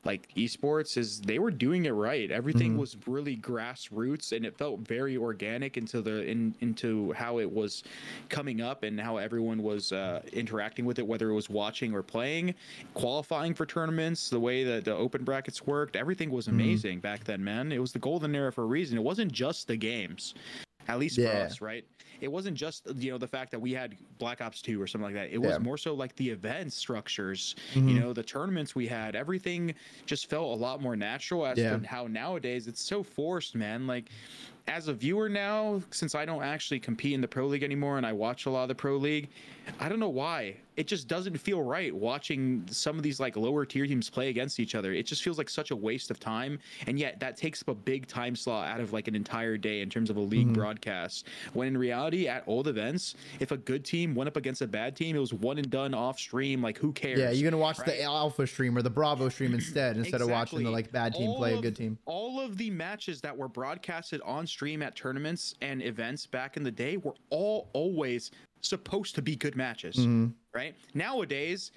like esports, is they were doing it right. Everything was really grassroots, and it felt very organic into how it was coming up and how everyone was interacting with it, whether it was watching or playing, qualifying for tournaments, the way that the open brackets worked. Everything was amazing back then, man. It was the golden era for a reason. It wasn't just the games, at least for us, right? It wasn't just the fact that we had Black Ops 2 or something like that. It was more so like the event structures, the tournaments we had. Everything just felt a lot more natural as to how nowadays it's so forced, man. Like, as a viewer now, since I don't actually compete in the Pro League anymore and I watch a lot of the Pro League, I don't know why. It just doesn't feel right watching some of these like lower tier teams play against each other. It just feels like such a waste of time. And yet that takes up a big time slot out of like an entire day in terms of a league broadcast. When in reality, at old events, if a good team went up against a bad team, it was one and done off stream. Like, who cares? Yeah, you're going to watch the Alpha stream or the Bravo stream instead of watching the like bad team play a good team. All of the matches that were broadcasted on stream at tournaments and events back in the day were always supposed to be good matches, right? Nowadays,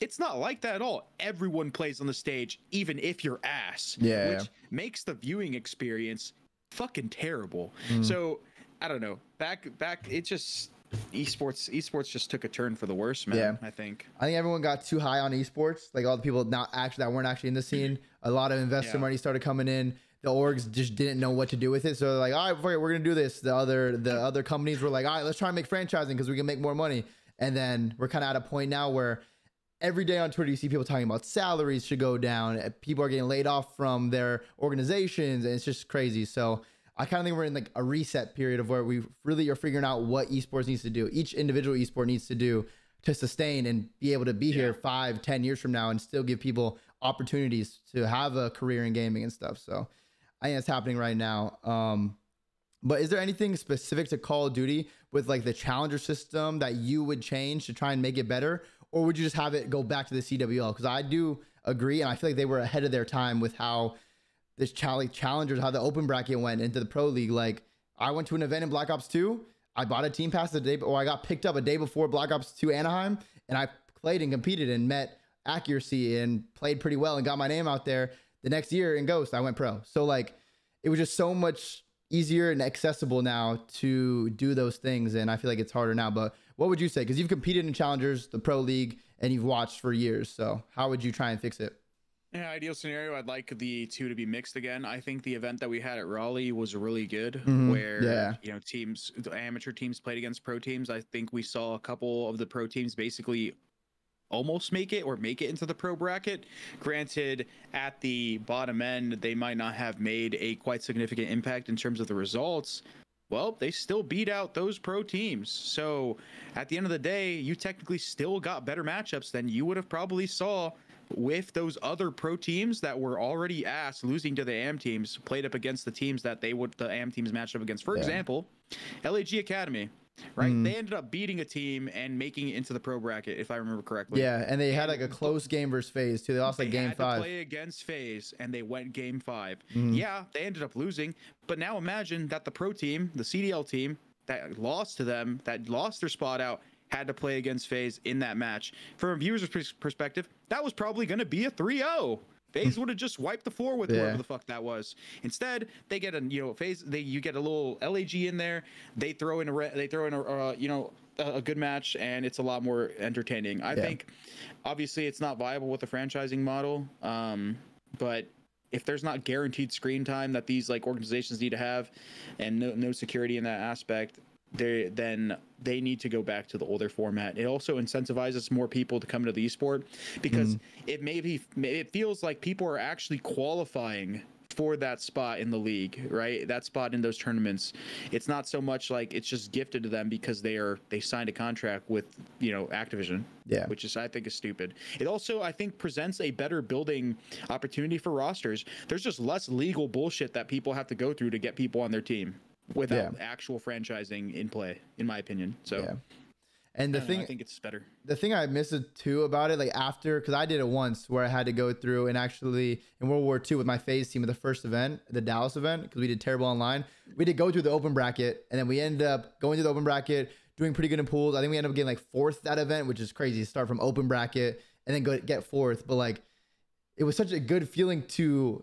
it's not like that at all. Everyone plays on the stage, even if you're ass, which makes the viewing experience fucking terrible. So I don't know. Back, it just esports just took a turn for the worse, man. I think everyone got too high on esports. Like, all the people that weren't actually in the scene. A lot of investor money started coming in. The orgs just didn't know what to do with it. So they're like, all right, we're going to do this. The other companies were like, all right, let's try and make franchising because we can make more money. And then we're kind of at a point now where every day on Twitter, you see people talking about salaries should go down. People are getting laid off from their organizations, and it's just crazy. So I kind of think we're in like a reset period of where we really are figuring out what esports needs to do. Each individual esport needs to do to sustain and be able to be here 5-10 years from now and still give people opportunities to have a career in gaming and stuff. So I think that's happening right now. But is there anything specific to Call of Duty with like the challenger system that you would change to try and make it better? Or would you just have it go back to the CWL? Because I do agree, and I feel like they were ahead of their time with how this challengers, how the open bracket went into the Pro League. Like, I went to an event in Black Ops 2. I bought a team pass I got picked up a day before Black Ops 2 Anaheim, and I played and competed and met accuracy and played pretty well and got my name out there. The next year in Ghost, I went pro. So like, it was just so much easier and accessible now to do those things. And I feel like it's harder now. But what would you say? Because you've competed in challengers, the Pro League, and you've watched for years. So how would you try and fix it? Yeah, ideal scenario, I'd like the two to be mixed again. I think the event that we had at Raleigh was really good, where teams, the amateur teams played against pro teams. I think we saw a couple of the pro teams basically almost make it into the pro bracket. Granted, at the bottom end, they might not have made a quite significant impact in terms of the results. Well, they still beat out those pro teams. So at the end of the day, you technically still got better matchups than you would have probably saw with those other pro teams that were already ass losing to the AM teams, played up against the teams that the AM teams matched up against. For example, LAG Academy, right? They ended up beating a team and making it into the pro bracket, if I remember correctly. Yeah, and they had like a close game versus FaZe too. They lost like game 5. They had to play against FaZe, and they went game 5. Yeah, they ended up losing, but now imagine that the pro team, the CDL team that lost to them, that lost their spot out, had to play against FaZe in that match. From a viewer's perspective, that was probably going to be a 3-0. FaZe would have just wiped the floor with whoever the fuck that was. Instead, they get FaZe. You get a little LAG in there. They throw in a good match, and it's a lot more entertaining. I think, obviously, it's not viable with the franchising model. But if there's not guaranteed screen time that these like organizations need to have, and no security in that aspect, then they need to go back to the older format. It also incentivizes more people to come into the esport, because it feels like people are actually qualifying for that spot in the league, right? That spot in those tournaments. It's not so much like it's just gifted to them because they signed a contract with, Activision. Yeah. Which is, I think, is stupid. It also, I think, presents a better building opportunity for rosters. There's just less legal bullshit that people have to go through to get people on their team without actual franchising in play, in my opinion. So yeah. And the thing, I think it's better. The thing I missed too about it, like after, because I did it once where I had to go through, and actually in World War II with my phase team with the first event, the Dallas event, because we did terrible online. We did go through the open bracket, and then we ended up going through the open bracket, doing pretty good in pools. I think we ended up getting like fourth that event, which is crazy. Start from open bracket and then go get fourth, but like it was such a good feeling to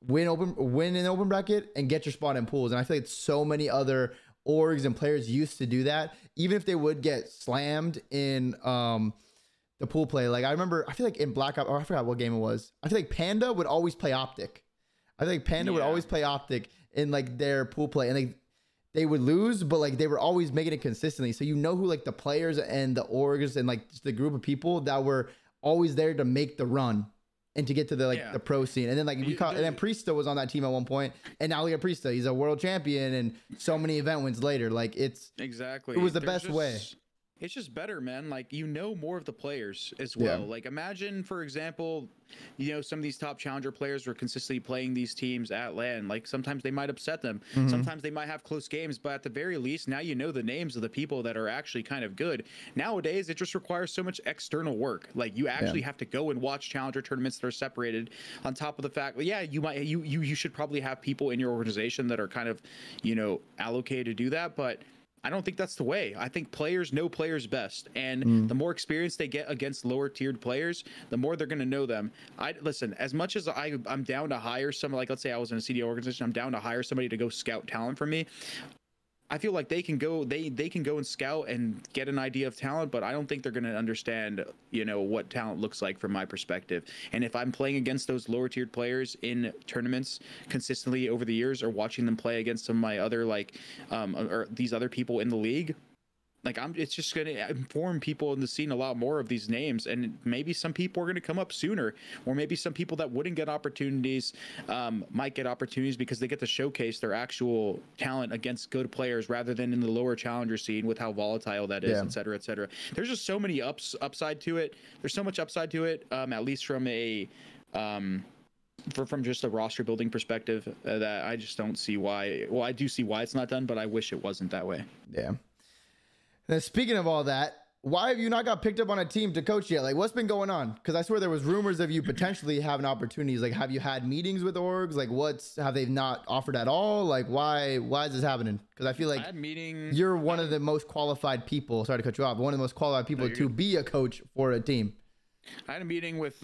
win in open bracket and get your spot in pools. And I feel like so many other orgs and players used to do that, even if they would get slammed in the pool play. Like I remember, I feel like in Black Ops, or I forgot what game it was. I feel like Panda would always play OpTic. I think Panda would always play OpTic in like their pool play, and they would lose, but like they were always making it consistently. So who like the players and the orgs and like just the group of people that were always there to make the run and to get to the pro scene. And then like and then Priesta was on that team at one point, and now look at Priesta. He's a world champion and so many event wins later. Like it was the best way. It's just better, man. Like, more of the players as well. Like, imagine, for example, some of these top challenger players were consistently playing these teams at LAN. Like, sometimes they might upset them. Sometimes they might have close games, but at the very least, now you know the names of the people that are actually kind of good. Nowadays, it just requires so much external work. Like, you actually have to go and watch challenger tournaments that are separated, on top of the fact, you should probably have people in your organization that are kind of, allocated to do that, but I don't think that's the way. I think players know players best, and the more experience they get against lower tiered players, the more they're going to know them. Listen, as much as I'm down to hire someone, like let's say I was in a CDL organization, I'm down to hire somebody to go scout talent for me. I feel like they can go and scout and get an idea of talent, but I don't think they're going to understand, what talent looks like from my perspective. And if I'm playing against those lower tiered players in tournaments consistently over the years, or watching them play against some of my other or these other people in the league, like it's just going to inform people in the scene a lot more of these names, and maybe some people are going to come up sooner, or maybe some people that wouldn't get opportunities might get opportunities because they get to showcase their actual talent against good players rather than in the lower challenger scene with how volatile that is, et cetera, et cetera. There's just so many upside to it. There's so much upside to it, at least from a from just a roster building perspective, that I just don't see why. Well, I do see why it's not done, but I wish it wasn't that way. Yeah. And speaking of all that, why have you not got picked up on a team to coach yet? Like, what's been going on? Because I swear there was rumors of you potentially having opportunities. Like, have you had meetings with orgs? Like, have they not offered at all? Like, why is this happening? Because I feel like you're one of the most qualified people. Sorry to cut you off, but one of the most qualified people to be a coach for a team. I had a meeting with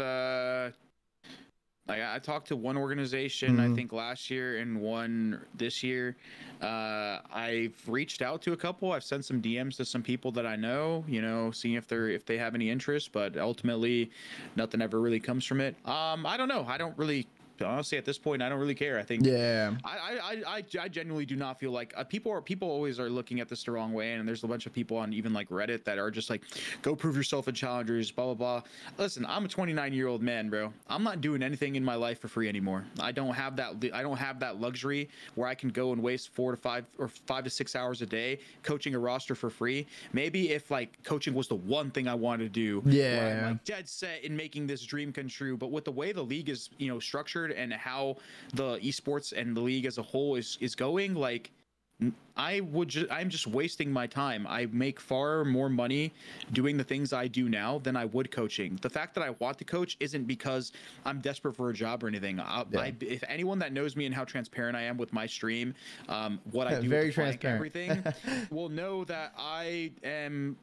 I talked to one organization, I think last year, and one this year. I've reached out to a couple. I've sent some DMs to some people that I know, seeing if they have any interest, but ultimately nothing ever really comes from it. I don't know. I don't really, honestly, at this point, I don't really care. I think, I genuinely do not feel like people always are looking at this the wrong way. And there's a bunch of people on even like Reddit that are just like, go prove yourself in challengers, blah, blah, blah. Listen, I'm a 29-year-old man, bro. I'm not doing anything in my life for free anymore. I don't have that luxury where I can go and waste 4 to 5 or 5 to 6 hours a day coaching a roster for free. Maybe if like coaching was the one thing I wanted to do, where I'm like dead set in making this dream come true. But with the way the league is, structured, and how the esports and the league as a whole is going, like I'm just wasting my time. I make far more money doing the things I do now than I would coaching. The fact that I want to coach isn't because I'm desperate for a job or anything. If anyone that knows me and how transparent I am with my stream, what I do, very transparent, everything, will know that I am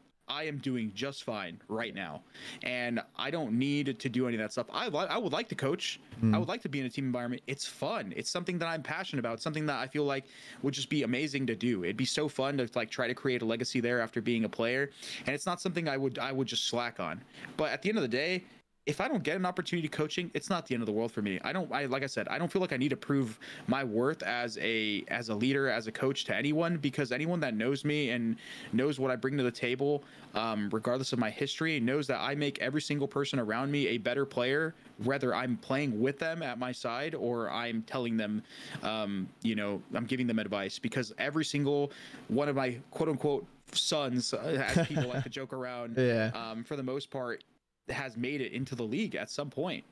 doing just fine right now, and I don't need to do any of that stuff. I would like to coach. I would like to be in a team environment. It's fun. It's something that I'm passionate about. It's something that I feel like would just be amazing to do. It'd be so fun to like try to create a legacy there after being a player, and it's not something I would just slack on. But at the end of the day, if I don't get an opportunity coaching, it's not the end of the world for me. Like I said, I don't feel like I need to prove my worth as a leader, as a coach to anyone, because anyone that knows me and knows what I bring to the table, regardless of my history, knows that I make every single person around me a better player, whether I'm playing with them at my side or I'm telling them, I'm giving them advice, because every single one of my quote unquote sons, as people like to joke around, for the most part, has made it into the league at some point.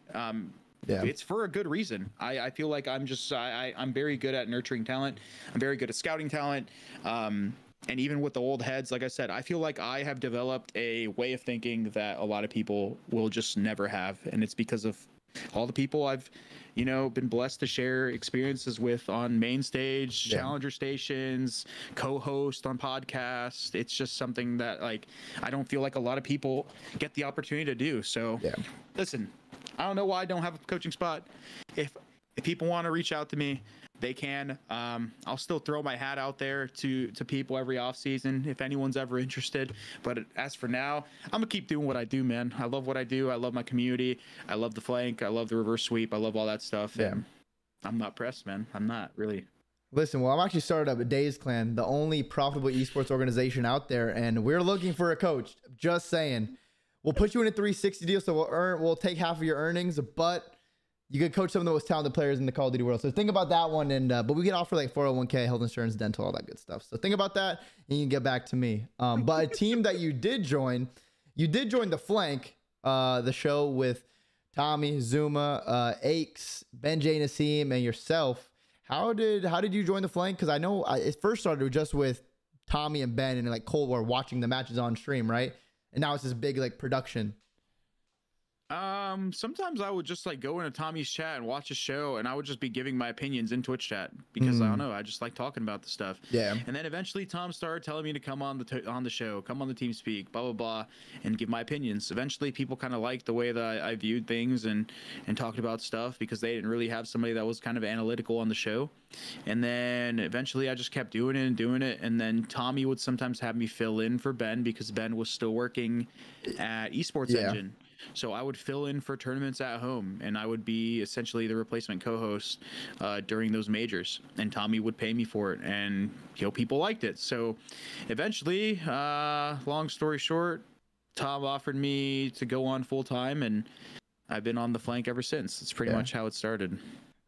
It's for a good reason. I feel like I'm very good at nurturing talent. I'm very good at scouting talent. And even with the old heads, like I said, I feel like I have developed a way of thinking that a lot of people will just never have. And it's because of all the people I've, been blessed to share experiences with on main stage, challenger stations, co-host on podcasts. It's just something that, like, I don't feel like a lot of people get the opportunity to do. So listen, I don't know why I don't have a coaching spot. If people want to reach out to me, they can. I'll still throw my hat out there to people every off season if anyone's ever interested. But as for now, I'm gonna keep doing what I do, man. I love what I do. I love my community. I love the flank. I love the reverse sweep. I love all that stuff. Yeah. And I'm not pressed, man. I'm not really. Listen, well, I'm actually started up a Days Clan, the only profitable esports organization out there, and we're looking for a coach. Just saying, we'll put you in a 360 deal, so we'll take half of your earnings, but you could coach some of the most talented players in the Call of Duty world. So think about that one. And but we can offer like 401k, health insurance, dental, all that good stuff. So think about that, and you can get back to me. But a team that you did join the Flank, the show with Tommy, Zuma, Aches, Ben J. Nassim, and yourself. How did you join the Flank? Because I know it first started just with Tommy and Ben and like Cold War watching the matches on stream, right? And now it's this big like production. Sometimes I would just like go into Tommy's chat and watch a show, and I would just be giving my opinions in Twitch chat because I don't know, I just like talking about the stuff. Yeah. And then eventually Tom started telling me to come on the show, come on the team speak, blah blah blah, and give my opinions. Eventually, people kind of liked the way that I viewed things and talked about stuff because they didn't really have somebody that was kind of analytical on the show. And then eventually, I just kept doing it, and then Tommy would sometimes have me fill in for Ben because Ben was still working at Esports Engine. So I would fill in for tournaments at home, and I would be essentially the replacement co-host during those majors, and Tommy would pay me for it, and people liked it. So eventually, long story short, Tom offered me to go on full time, and I've been on the Flank ever since. It's pretty much how it started.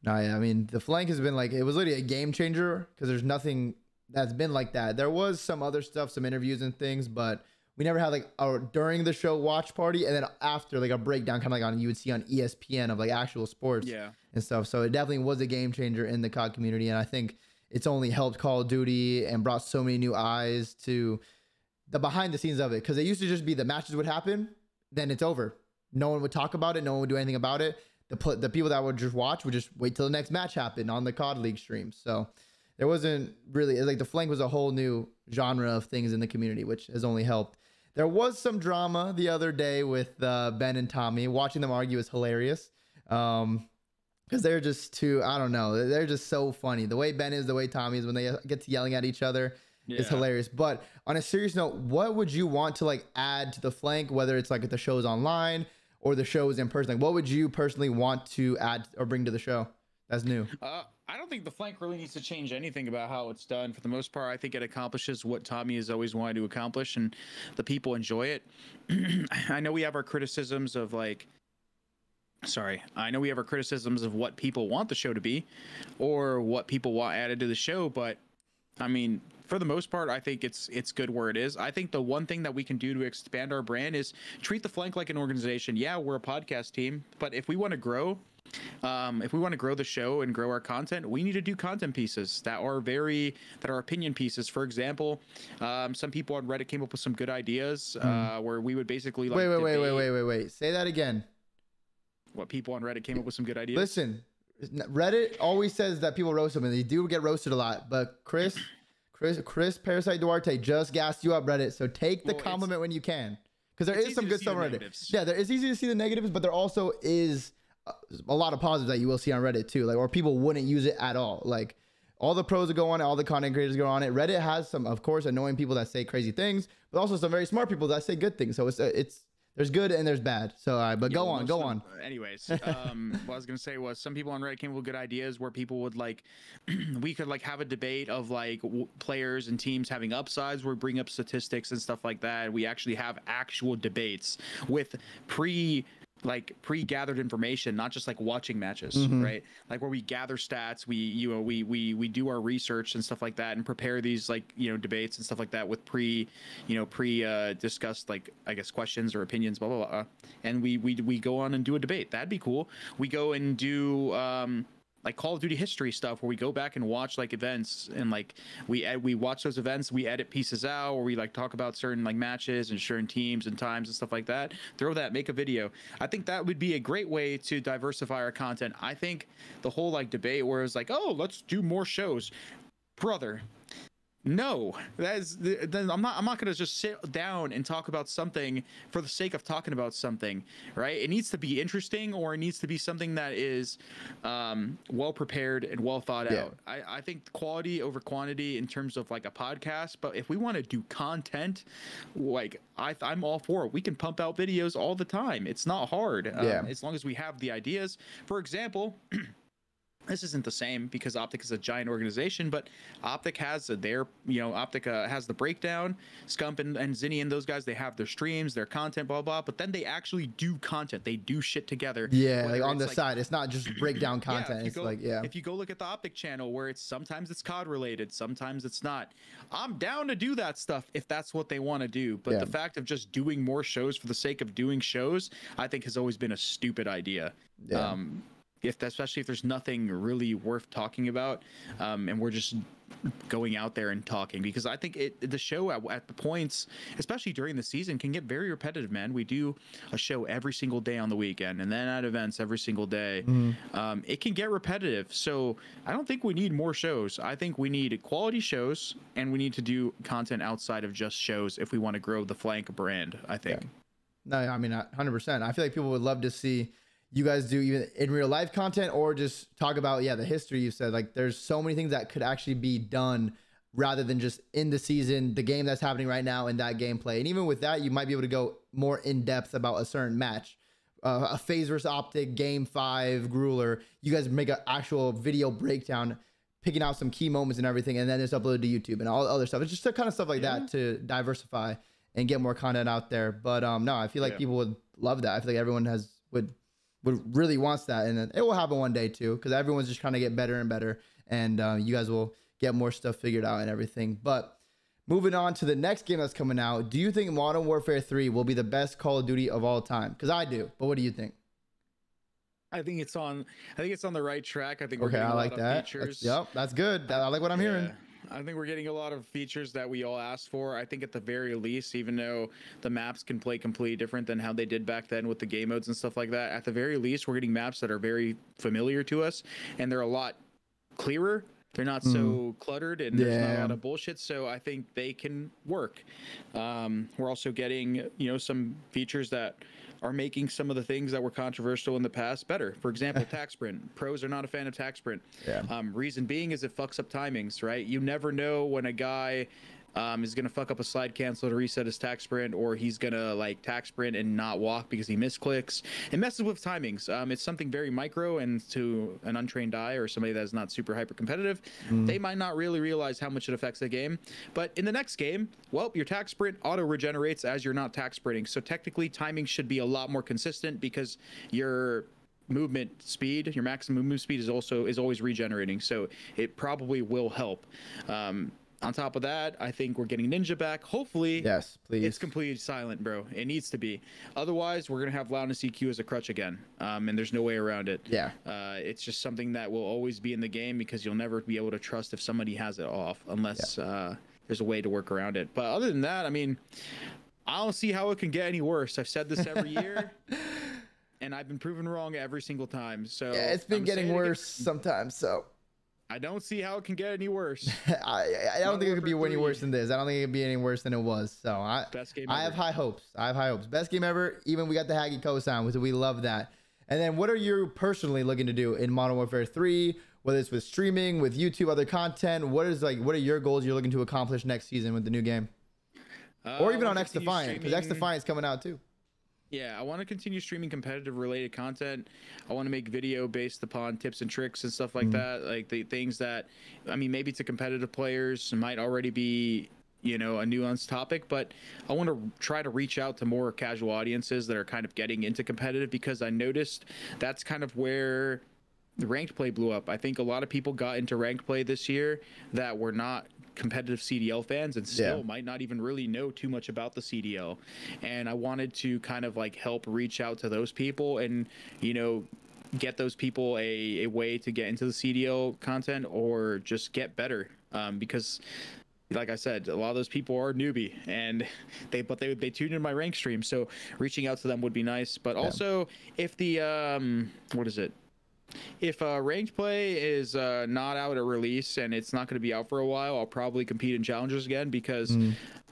No, I mean, the Flank has been like, it was literally a game changer because there's nothing that's been like that. There was some other stuff, some interviews and things, but we never had like a during the show watch party and then after like a breakdown kind of like on you would see on ESPN of like actual sports and stuff. So it definitely was a game changer in the COD community, and I think it's only helped Call of Duty and brought so many new eyes to the behind the scenes of it, because it used to just be the matches would happen, then it's over. No one would talk about it. No one would do anything about it. The people that would just watch would just wait till the next match happened on the COD League stream. So there wasn't really like the Flank was a whole new genre of things in the community, which has only helped. There was some drama the other day with Ben and Tommy. Watching them argue is hilarious because they're just too, I don't know, they're just so funny. The way Ben is, the way Tommy is when they get to yelling at each other is hilarious. But on a serious note, what would you want to like add to the Flank, whether it's like if the show's online or the show is in person? Like, what would you personally want to add or bring to the show that's new? I don't think the Flank really needs to change anything about how it's done. For the most part, I think it accomplishes what Tommy has always wanted to accomplish, and the people enjoy it. I know we have our criticisms of like, I know we have our criticisms of what people want the show to be or what people want added to the show, but I mean, for the most part, I think it's good where it is. I think the one thing that we can do to expand our brand is treat the Flank like an organization. Yeah, we're a podcast team, but if we want to grow, the show and grow our content, we need to do content pieces that are opinion pieces. For example, some people on Reddit came up with some good ideas where we would basically like wait. Say that again. What, people on Reddit came up with some good ideas? Listen, Reddit always says that people roast them, and they do get roasted a lot. But Chris Parasite Duarte just gassed you up, Reddit. So take the compliment when you can, because there is some good stuff on Reddit. Yeah, there is easy to see the negatives, but there also is a lot of positives that you will see on Reddit too, like, or people wouldn't use it at all. Like, all the pros that go on it, all the content creators go on it. Reddit has some, of course, annoying people that say crazy things, but also some very smart people that say good things. So it's there's good and there's bad. So, but Yeah, go well, on, go on. Anyways, what I was gonna say was some people on Reddit came up with good ideas where people would like, we could like have a debate of like players and teams having upsides where we bring up statistics and stuff like that. We actually have actual debates with pre-gathered information, not just like watching matches, right? Like where we gather stats, we do our research and stuff like that, and prepare these like debates and stuff like that with pre discussed like I guess questions or opinions, blah blah blah, and we go on and do a debate. That'd be cool. We go and do like Call of Duty history stuff where we go back and watch like events and like we watch those events, we edit pieces out, or we like talk about certain like matches and certain teams and times and stuff like that. Throw that, make a video. I think that would be a great way to diversify our content. I think the whole like debate where it's like, oh, let's do more shows, brother. No, then I'm not gonna just sit down and talk about something for the sake of talking about something, right? It needs to be interesting, or it needs to be something that is well prepared and well thought out. I think quality over quantity in terms of like a podcast, but if we want to do content, like I'm all for it. We can pump out videos all the time. It's not hard, as long as we have the ideas. For example. This isn't the same because OpTic is a giant organization, but OpTic has OpTic has the breakdown. Scump and Zinni and those guys, they have their streams, their content, blah blah. But then they actually do content. They do shit together. Yeah, like on the side, it's not just breakdown content. If you go look at the OpTic channel, where sometimes it's COD related, sometimes it's not. I'm down to do that stuff if that's what they want to do. But the fact of just doing more shows for the sake of doing shows, I think has always been a stupid idea. Yeah. Especially if there's nothing really worth talking about, and we're just going out there and talking, because I think the show at the points, especially during the season, can get very repetitive, man. We do a show every single day on the weekend, and then at events every single day. It can get repetitive, so I don't think we need more shows. I think we need quality shows, and we need to do content outside of just shows if we want to grow the Flank brand, I think. No, I mean 100%. I feel like people would love to see you guys do even in real life content, or just talk about the history. You said like there's so many things that could actually be done rather than just in the season, the game that's happening right now, and that gameplay. And even with that, you might be able to go more in depth about a certain match, a FaZe versus OpTic, game 5, Grueler. You guys make an actual video breakdown, picking out some key moments and everything, and then it's uploaded to YouTube and all the other stuff. It's just the kind of stuff like that to diversify and get more content out there. But no, I feel like people would love that. I feel like everyone would really wants that, and it will happen one day too, because everyone's just trying to get better and better, and you guys will get more stuff figured out and everything. But moving on to the next game that's coming out, do you think Modern Warfare 3 will be the best Call of Duty of all time? Because I do, but what do you think? I think it's on the right track. I think we're getting I like a lot that. of features. That's good. I like what I'm hearing. I think we're getting a lot of features that we all asked for. I think at the very least, even though the maps can play completely different than how they did back then with the game modes and stuff like that, at the very least, we're getting maps that are very familiar to us, and they're a lot clearer. They're not so cluttered, and there's not a lot of bullshit, so I think they can work. We're also getting, some features that are making some of the things that were controversial in the past better. For example, tac sprint. Pros are not a fan of tac sprint. Reason being is it fucks up timings, right? You never know when a guy is going to fuck up a slide cancel to reset his tac sprint, or he's going to like tac sprint and not walk because he misclicks. It messes with timings. It's something very micro, and to an untrained eye or somebody that's not super hyper competitive, they might not really realize how much it affects the game. But in the next game, well, your tac sprint auto regenerates as you're not tac sprinting. So technically timing should be a lot more consistent, because your movement speed, your maximum movement speed is always regenerating. So it probably will help. On top of that, I think we're getting Ninja back. Hopefully, yes, please. It's completely silent, bro. It needs to be. Otherwise, we're gonna have loudness EQ as a crutch again, and there's no way around it. It's just something that will always be in the game, because you'll never be able to trust if somebody has it off, unless there's a way to work around it. But other than that, I mean, I don't see how it can get any worse. I've said this every year, and I've been proven wrong every single time. So it's been getting worse sometimes. So I don't see how it can get any worse. I don't think it could be any worse than this. I don't think it could be any worse than it was. So Best game I ever. have high hopes. Best game ever. Even we got the Haggy cosign, so we love that. And then what are you personally looking to do in Modern Warfare 3? Whether it's with streaming, with YouTube, other content, what are your goals you're looking to accomplish next season with the new game? Or even on X Defiant, because X Defiant's coming out too. Yeah, I want to continue streaming competitive related content. I want to make video based upon tips and tricks and stuff like that. Like the things that, I mean, maybe to competitive players might already be, you know, a nuanced topic, but I want to try to reach out to more casual audiences that are kind of getting into competitive, because I noticed that's kind of where the ranked play blew up. I think a lot of people got into ranked play this year that were not competitive CDL fans and still might not even really know too much about the CDL. And I wanted to kind of like help reach out to those people and, you know, get those people a way to get into the CDL content or just get better. Because like I said, a lot of those people are newbie and they tune in my rank stream. So reaching out to them would be nice. But also if the, what is it? If ranked play is not out at release and it's not going to be out for a while, I'll probably compete in challengers again, because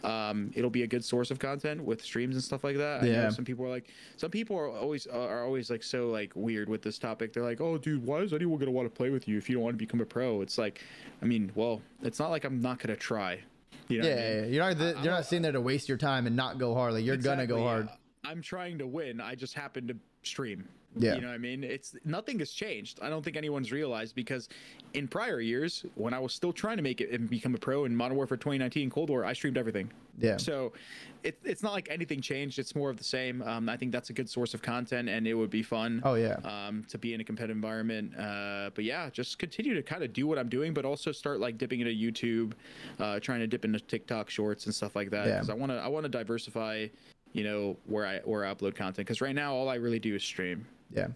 it'll be a good source of content with streams and stuff like that. I know some people are always like so like weird with this topic. They're like, oh dude, why is anyone gonna want to play with you if you don't want to become a pro? It's like, I mean, well, it's not like I'm not gonna try. You know what I mean? You're not sitting there to waste your time and not go hard. Like you're gonna go hard. I'm trying to win. I just happen to stream. Yeah. You know what I mean? It's nothing has changed. I don't think anyone's realized, because in prior years, when I was still trying to make it and become a pro in Modern Warfare 2019 Cold War, I streamed everything. Yeah. So it's not like anything changed. It's more of the same. I think that's a good source of content and it would be fun. Oh yeah. To be in a competitive environment. But yeah, just continue to kind of do what I'm doing, but also start like dipping into YouTube, trying to dip into TikTok shorts and stuff like that. Because I want to diversify, you know, where I upload content. Because right now all I really do is stream. Yeah,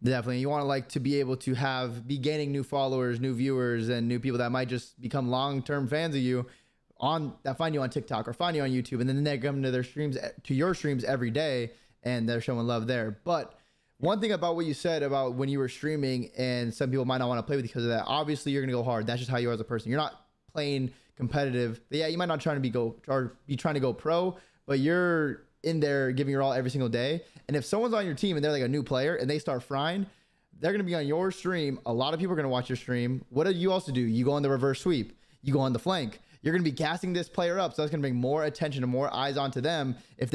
definitely. You want to like to be able to be gaining new followers, new viewers, and new people that might just become long-term fans of you that find you on TikTok or find you on YouTube, and then they come to your streams every day, and they're showing love there. But one thing about what you said about when you were streaming, and some people might not want to play with you because of that. Obviously, you're gonna go hard. That's just how you are as a person. You're not playing competitive. But yeah, you might not be trying to go pro, but you're in there giving your all every single day. And if someone's on your team and they're like a new player and they start frying, they're going to be on your stream. A lot of people are going to watch your stream. What do you also do? You go on the reverse sweep. You go on the flank. You're going to be gassing this player up. So that's going to bring more attention and more eyes onto them. If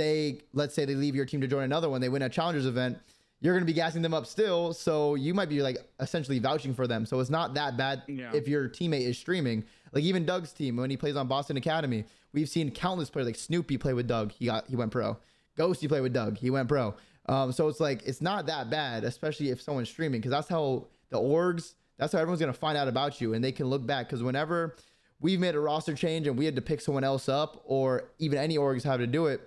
let's say they leave your team to join another one, they win a challengers event, you're going to be gassing them up still. So you might be like essentially vouching for them. So it's not that bad if your teammate is streaming. Like even Doug's team, when he plays on Boston Academy, we've seen countless players like Snoopy play with Doug. He went pro. Ghosty played with Doug. He went pro. So it's like, it's not that bad, especially if someone's streaming, because that's how that's how everyone's going to find out about you, and they can look back. Because whenever we've made a roster change and we had to pick someone else up, or even any orgs have to do it,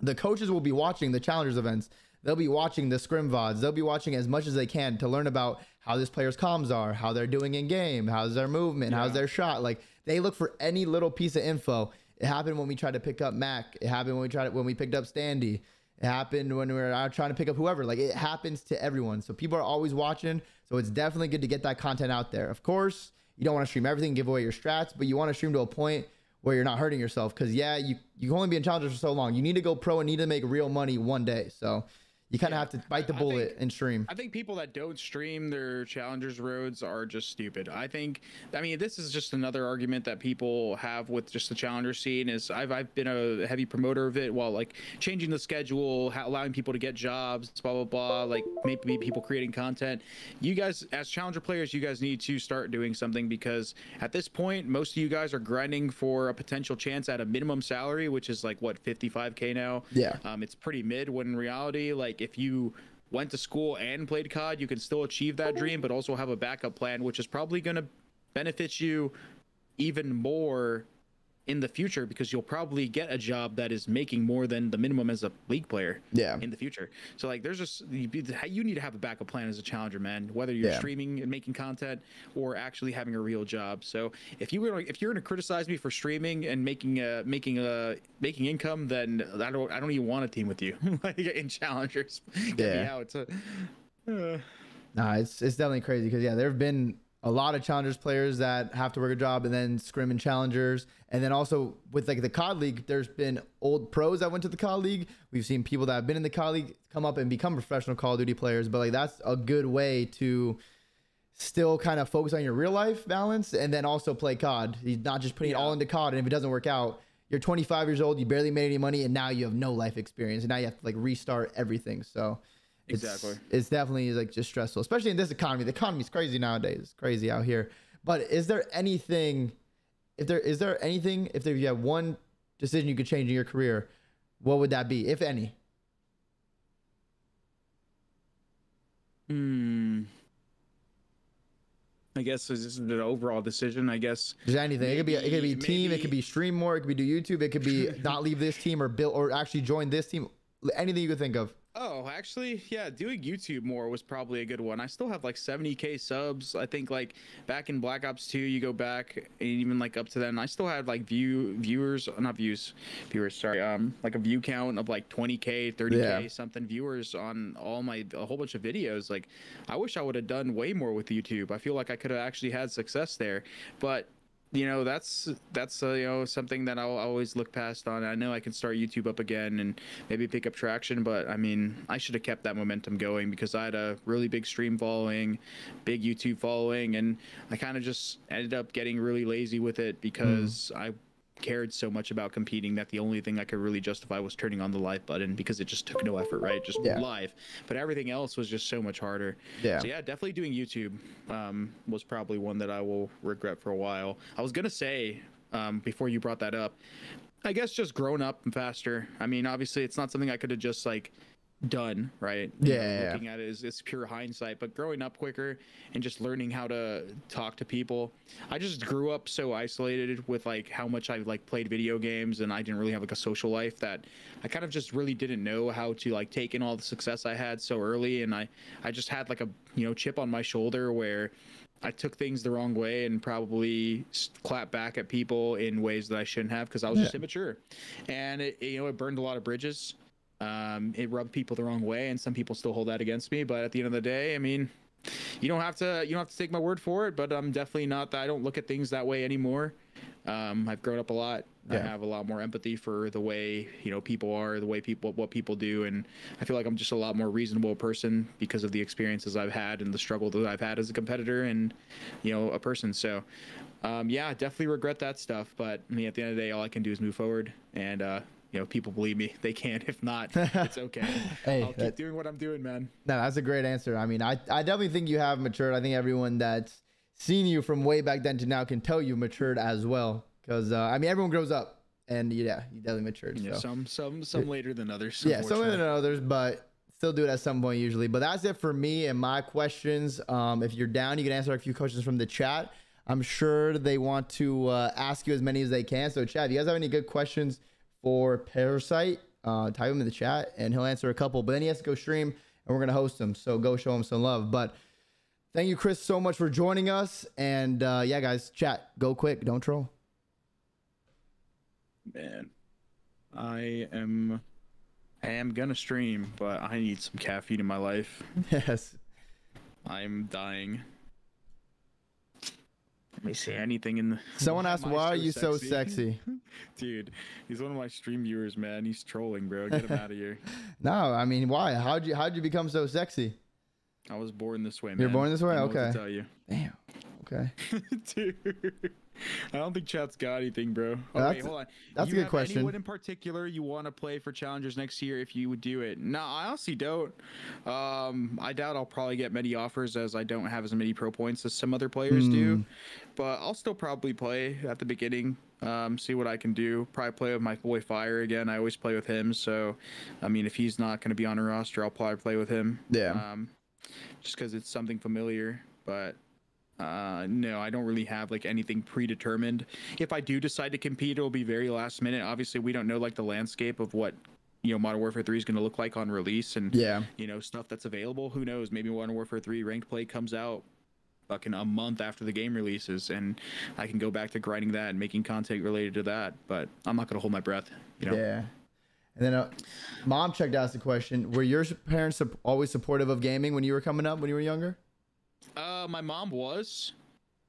the coaches will be watching the challengers events. They'll be watching the scrim VODs. They'll be watching as much as they can to learn about how this player's comms are, how they're doing in game, how's their movement, how's their shot. Like they look for any little piece of info. It happened when we tried to pick up Mac. It happened when we picked up Standy. It happened when we were out trying to pick up whoever. Like it happens to everyone. So people are always watching. So it's definitely good to get that content out there. Of course, you don't want to stream everything, give away your strats, but you want to stream to a point where you're not hurting yourself. Because yeah, you can only be in challengers for so long. You need to go pro and need to make real money one day. So you kind of have to bite the bullet and stream. I think people that don't stream their challengers roads are just stupid. I mean, this is just another argument that people have with just the challenger scene is I've been a heavy promoter of it, while like changing the schedule, allowing people to get jobs, blah, blah, blah, like maybe people creating content. You guys, as challenger players, you guys need to start doing something, because at this point, most of you guys are grinding for a potential chance at a minimum salary, which is like, what, 55K now? Yeah. It's pretty mid, when in reality, like, if you went to school and played COD, you can still achieve that dream, but also have a backup plan, which is probably going to benefit you even more in the future, because you'll probably get a job that is making more than the minimum as a league player in the future. So like there's just, you need to have a backup plan as a challenger, man, whether you're streaming and making content or actually having a real job. So if you're going to criticize me for streaming and making income, then I don't even want a team with you like in challengers. Get me out. Nah, it's definitely crazy, because there have been a lot of challengers players that have to work a job and then scrim in challengers. And then also with like the COD League, there's been old pros that went to the COD League. We've seen people that have been in the COD League come up and become professional Call of Duty players. But like that's a good way to still kind of focus on your real life balance and then also play COD. He's not just putting it all into COD, and if it doesn't work out, you're 25 years old, you barely made any money, and now you have no life experience, and now you have to like restart everything. So it's definitely like just stressful, especially in this economy. The economy is crazy nowadays. It's crazy out here. But is there anything, if you have one decision you could change in your career, what would that be, if any? I guess this is an overall decision. I guess just anything. Maybe, it could be team. It could be stream more. It could be do YouTube. It could be not leave this team or build or actually join this team. Anything you could think of. Oh, actually, yeah, doing YouTube more was probably a good one. I still have like 70K subs. I think like back in Black Ops 2, you go back and even like up to then, I still had like viewers, sorry, like a view count of like 20K, 30K, something viewers on a whole bunch of videos. Like, I wish I would have done way more with YouTube. I feel like I could have actually had success there, but you know, that's you know, something that I'll always look past on. I know I can start YouTube up again and maybe pick up traction, but I mean, I should have kept that momentum going because I had a really big stream following, big YouTube following, and I kind of just ended up getting really lazy with it because I cared so much about competing that the only thing I could really justify was turning on the live button because it just took no effort, right? Just live. But everything else was just so much harder. So yeah, definitely doing YouTube was probably one that I will regret for a while. I was gonna say before you brought that up, I guess just growing up faster. I mean, obviously it's not something I could have just like done, right? Looking at it is pure hindsight, but growing up quicker and just learning how to talk to people. I just grew up so isolated with like how much I like played video games, and I didn't really have like a social life that I kind of just really didn't know how to like take in all the success I had so early, and I just had like a, you know, chip on my shoulder where I took things the wrong way and probably clapped back at people in ways that I shouldn't have because I was just immature, and it burned a lot of bridges. It rubbed people the wrong way, and some people still hold that against me. But at the end of the day, I mean, you don't have to take my word for it. But I'm definitely not that. I don't look at things that way anymore. I've grown up a lot. I have a lot more empathy for the way, you know, people are, the way what people do, and I feel like I'm just a lot more reasonable person because of the experiences I've had and the struggle that I've had as a competitor and, you know, a person. So, yeah, definitely regret that stuff. But I mean, at the end of the day, all I can do is move forward and. You know, people believe me. They can. If not, it's okay. Hey, I'll keep doing what I'm doing, man. No, that's a great answer. I mean, I definitely think you have matured. I think everyone that's seen you from way back then to now can tell you've matured as well. Because, I mean, everyone grows up. And, yeah, you definitely matured. Yeah, so. some later than others. Yeah, some later than others, but still do it at some point usually. But that's it for me and my questions. If you're down, you can answer a few questions from the chat. I'm sure they want to ask you as many as they can. So, chat, if you guys have any good questions for Parasite, type him in the chat and he'll answer a couple, but then he has to go stream and we're going to host him. So go show him some love. But thank you, Chris, so much for joining us. And yeah, guys, chat, go quick. Don't troll. Man, I am going to stream, but I need some caffeine in my life. Yes. I'm dying. Let me see anything in the... Someone asked, why are you so sexy? Dude, he's one of my stream viewers, man. He's trolling, bro. Get him out of here. No, I mean, why? How'd you become so sexy? I was born this way, man. You're born this way? I know okay. what to tell you. Damn. Okay. Dude, I don't think chat's got anything, bro. Oh, wait, hold on. That's a good question. Anyone in particular you want to play for challengers next year if you would do it? No, I honestly don't. I doubt I'll probably get many offers as I don't have as many pro points as some other players do. But I'll still probably play at the beginning. See what I can do. Probably play with my boy Fire again. I always play with him. So, I mean, if he's not going to be on a roster, I'll probably play with him. Yeah. Just because it's something familiar. But no, I don't really have like anything predetermined. If I do decide to compete, it'll be very last minute. Obviously, we don't know like the landscape of what, you know, Modern Warfare 3 is going to look like on release and, you know, stuff that's available. Who knows? Maybe Modern Warfare 3 ranked play comes out fucking a month after the game releases and I can go back to grinding that and making content related to that. But I'm not going to hold my breath, you know? Yeah. And then Mom checked out the question. Were your parents always supportive of gaming when you were coming up, when you were younger? My mom was,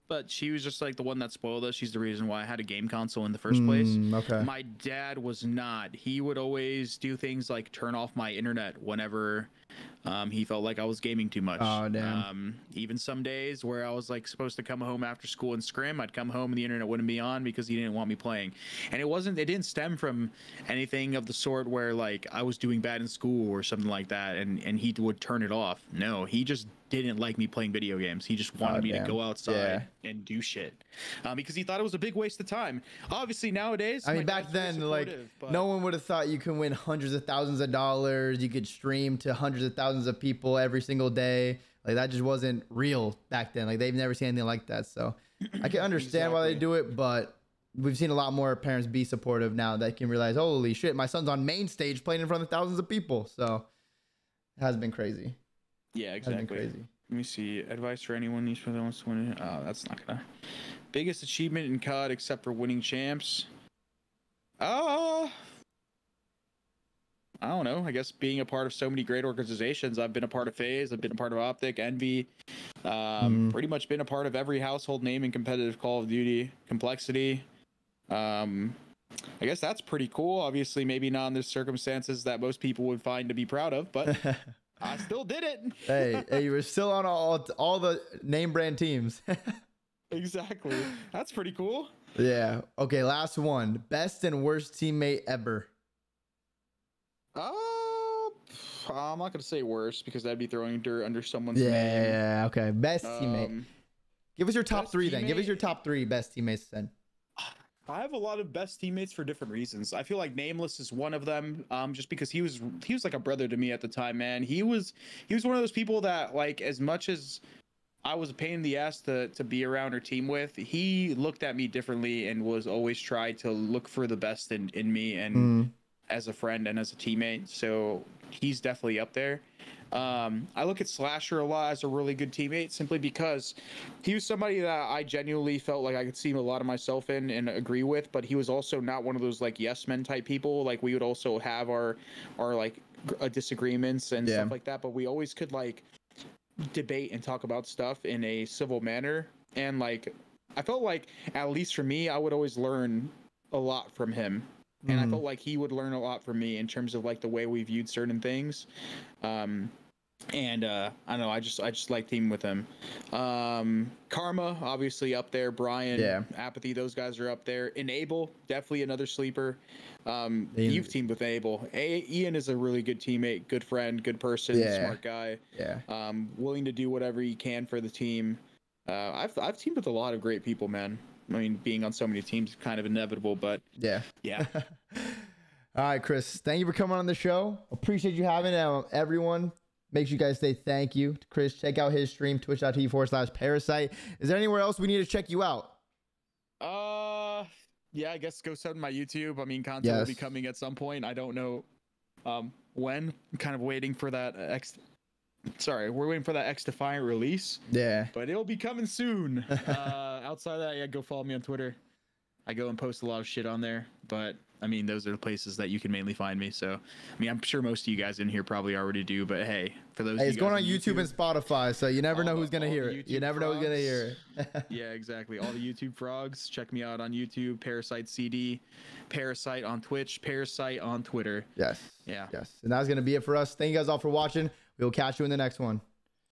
but she was just like the one that spoiled us. She's the reason why I had a game console in the first place. Okay. My dad was not. He would always do things like turn off my internet whenever He felt like I was gaming too much. Oh, damn. Even some days where I was like supposed to come home after school and scrim, I'd come home and the internet wouldn't be on because he didn't want me playing. And it didn't stem from anything of the sort where like I was doing bad in school or something like that, and he would turn it off. No, he just didn't like me playing video games. He just wanted me to go outside and do shit, because he thought it was a big waste of time. Obviously nowadays, I mean, back then, like, no one would have thought you can win hundreds of thousands of dollars. You could stream to hundreds of thousands of people every single day. Like, that just wasn't real back then. Like, they've never seen anything like that. So I can understand why they do it, but we've seen a lot more parents be supportive now that can realize, holy shit, my son's on main stage playing in front of thousands of people. So it has been crazy. Yeah, exactly. Crazy. Let me see. Advice for anyone who wants to win it. Oh, that's not gonna. Biggest achievement in COD except for winning champs. I don't know. I guess being a part of so many great organizations. I've been a part of FaZe. I've been a part of OpTic, Envy. Pretty much been a part of every household name in competitive Call of Duty. Complexity. I guess that's pretty cool. Obviously, maybe not in the circumstances that most people would find to be proud of, but I still did it. hey, you were still on all the name brand teams. Exactly. That's pretty cool. Yeah. Okay, last one. Best and worst teammate ever. I'm not gonna say worst because that'd be throwing dirt under someone's name. Yeah. Okay. Best teammate. Give us your top three then. Give us your top three best teammates then. I have a lot of best teammates for different reasons. I feel like Nameless is one of them, just because he was like a brother to me at the time, man. He was one of those people that, like, as much as I was a pain in the ass to be around or team with, he looked at me differently and was always tried to look for the best in me and as a friend and as a teammate. So he's definitely up there. I look at Slasher a lot as a really good teammate simply because he was somebody that I genuinely felt like I could see a lot of myself in and agree with, but he was also not one of those like yes men type people. Like, we would also have our like disagreements and stuff like that, but we always could like debate and talk about stuff in a civil manner. And like, I felt like, at least for me, I would always learn a lot from him. And I felt like he would learn a lot from me in terms of like the way we viewed certain things. And I don't know, I just like teaming with him. Karma, obviously up there. Brian, Apathy, those guys are up there. Enable, definitely another sleeper. You've teamed with Enable. Ian is a really good teammate, good friend, good person, smart guy. Willing to do whatever he can for the team. I've teamed with a lot of great people, man. I mean, being on so many teams is kind of inevitable, but yeah. All right, Chris, thank you for coming on the show. Appreciate you having it. Everyone, make sure you guys say thank you to Chris. Check out his stream, twitch.tv/Parasite. Is there anywhere else we need to check you out? Yeah, I guess go sub to my YouTube. I mean, content will be coming at some point. I don't know when. I'm kind of waiting for that we're waiting for that X-Defiant release. Yeah. But it'll be coming soon. Outside of that, yeah, go follow me on Twitter. I go and post a lot of shit on there, but I mean, those are the places that you can mainly find me. So, I mean, I'm sure most of you guys in here probably already do, but hey, for those, it's going on YouTube and Spotify, so you never know who's gonna hear it. You never know who's gonna hear it. Yeah, exactly. All the YouTube frogs, check me out on YouTube. Parasite CD, Parasite on Twitch, Parasite on Twitter. Yes. Yeah. Yes. And that's gonna be it for us. Thank you guys all for watching. We will catch you in the next one.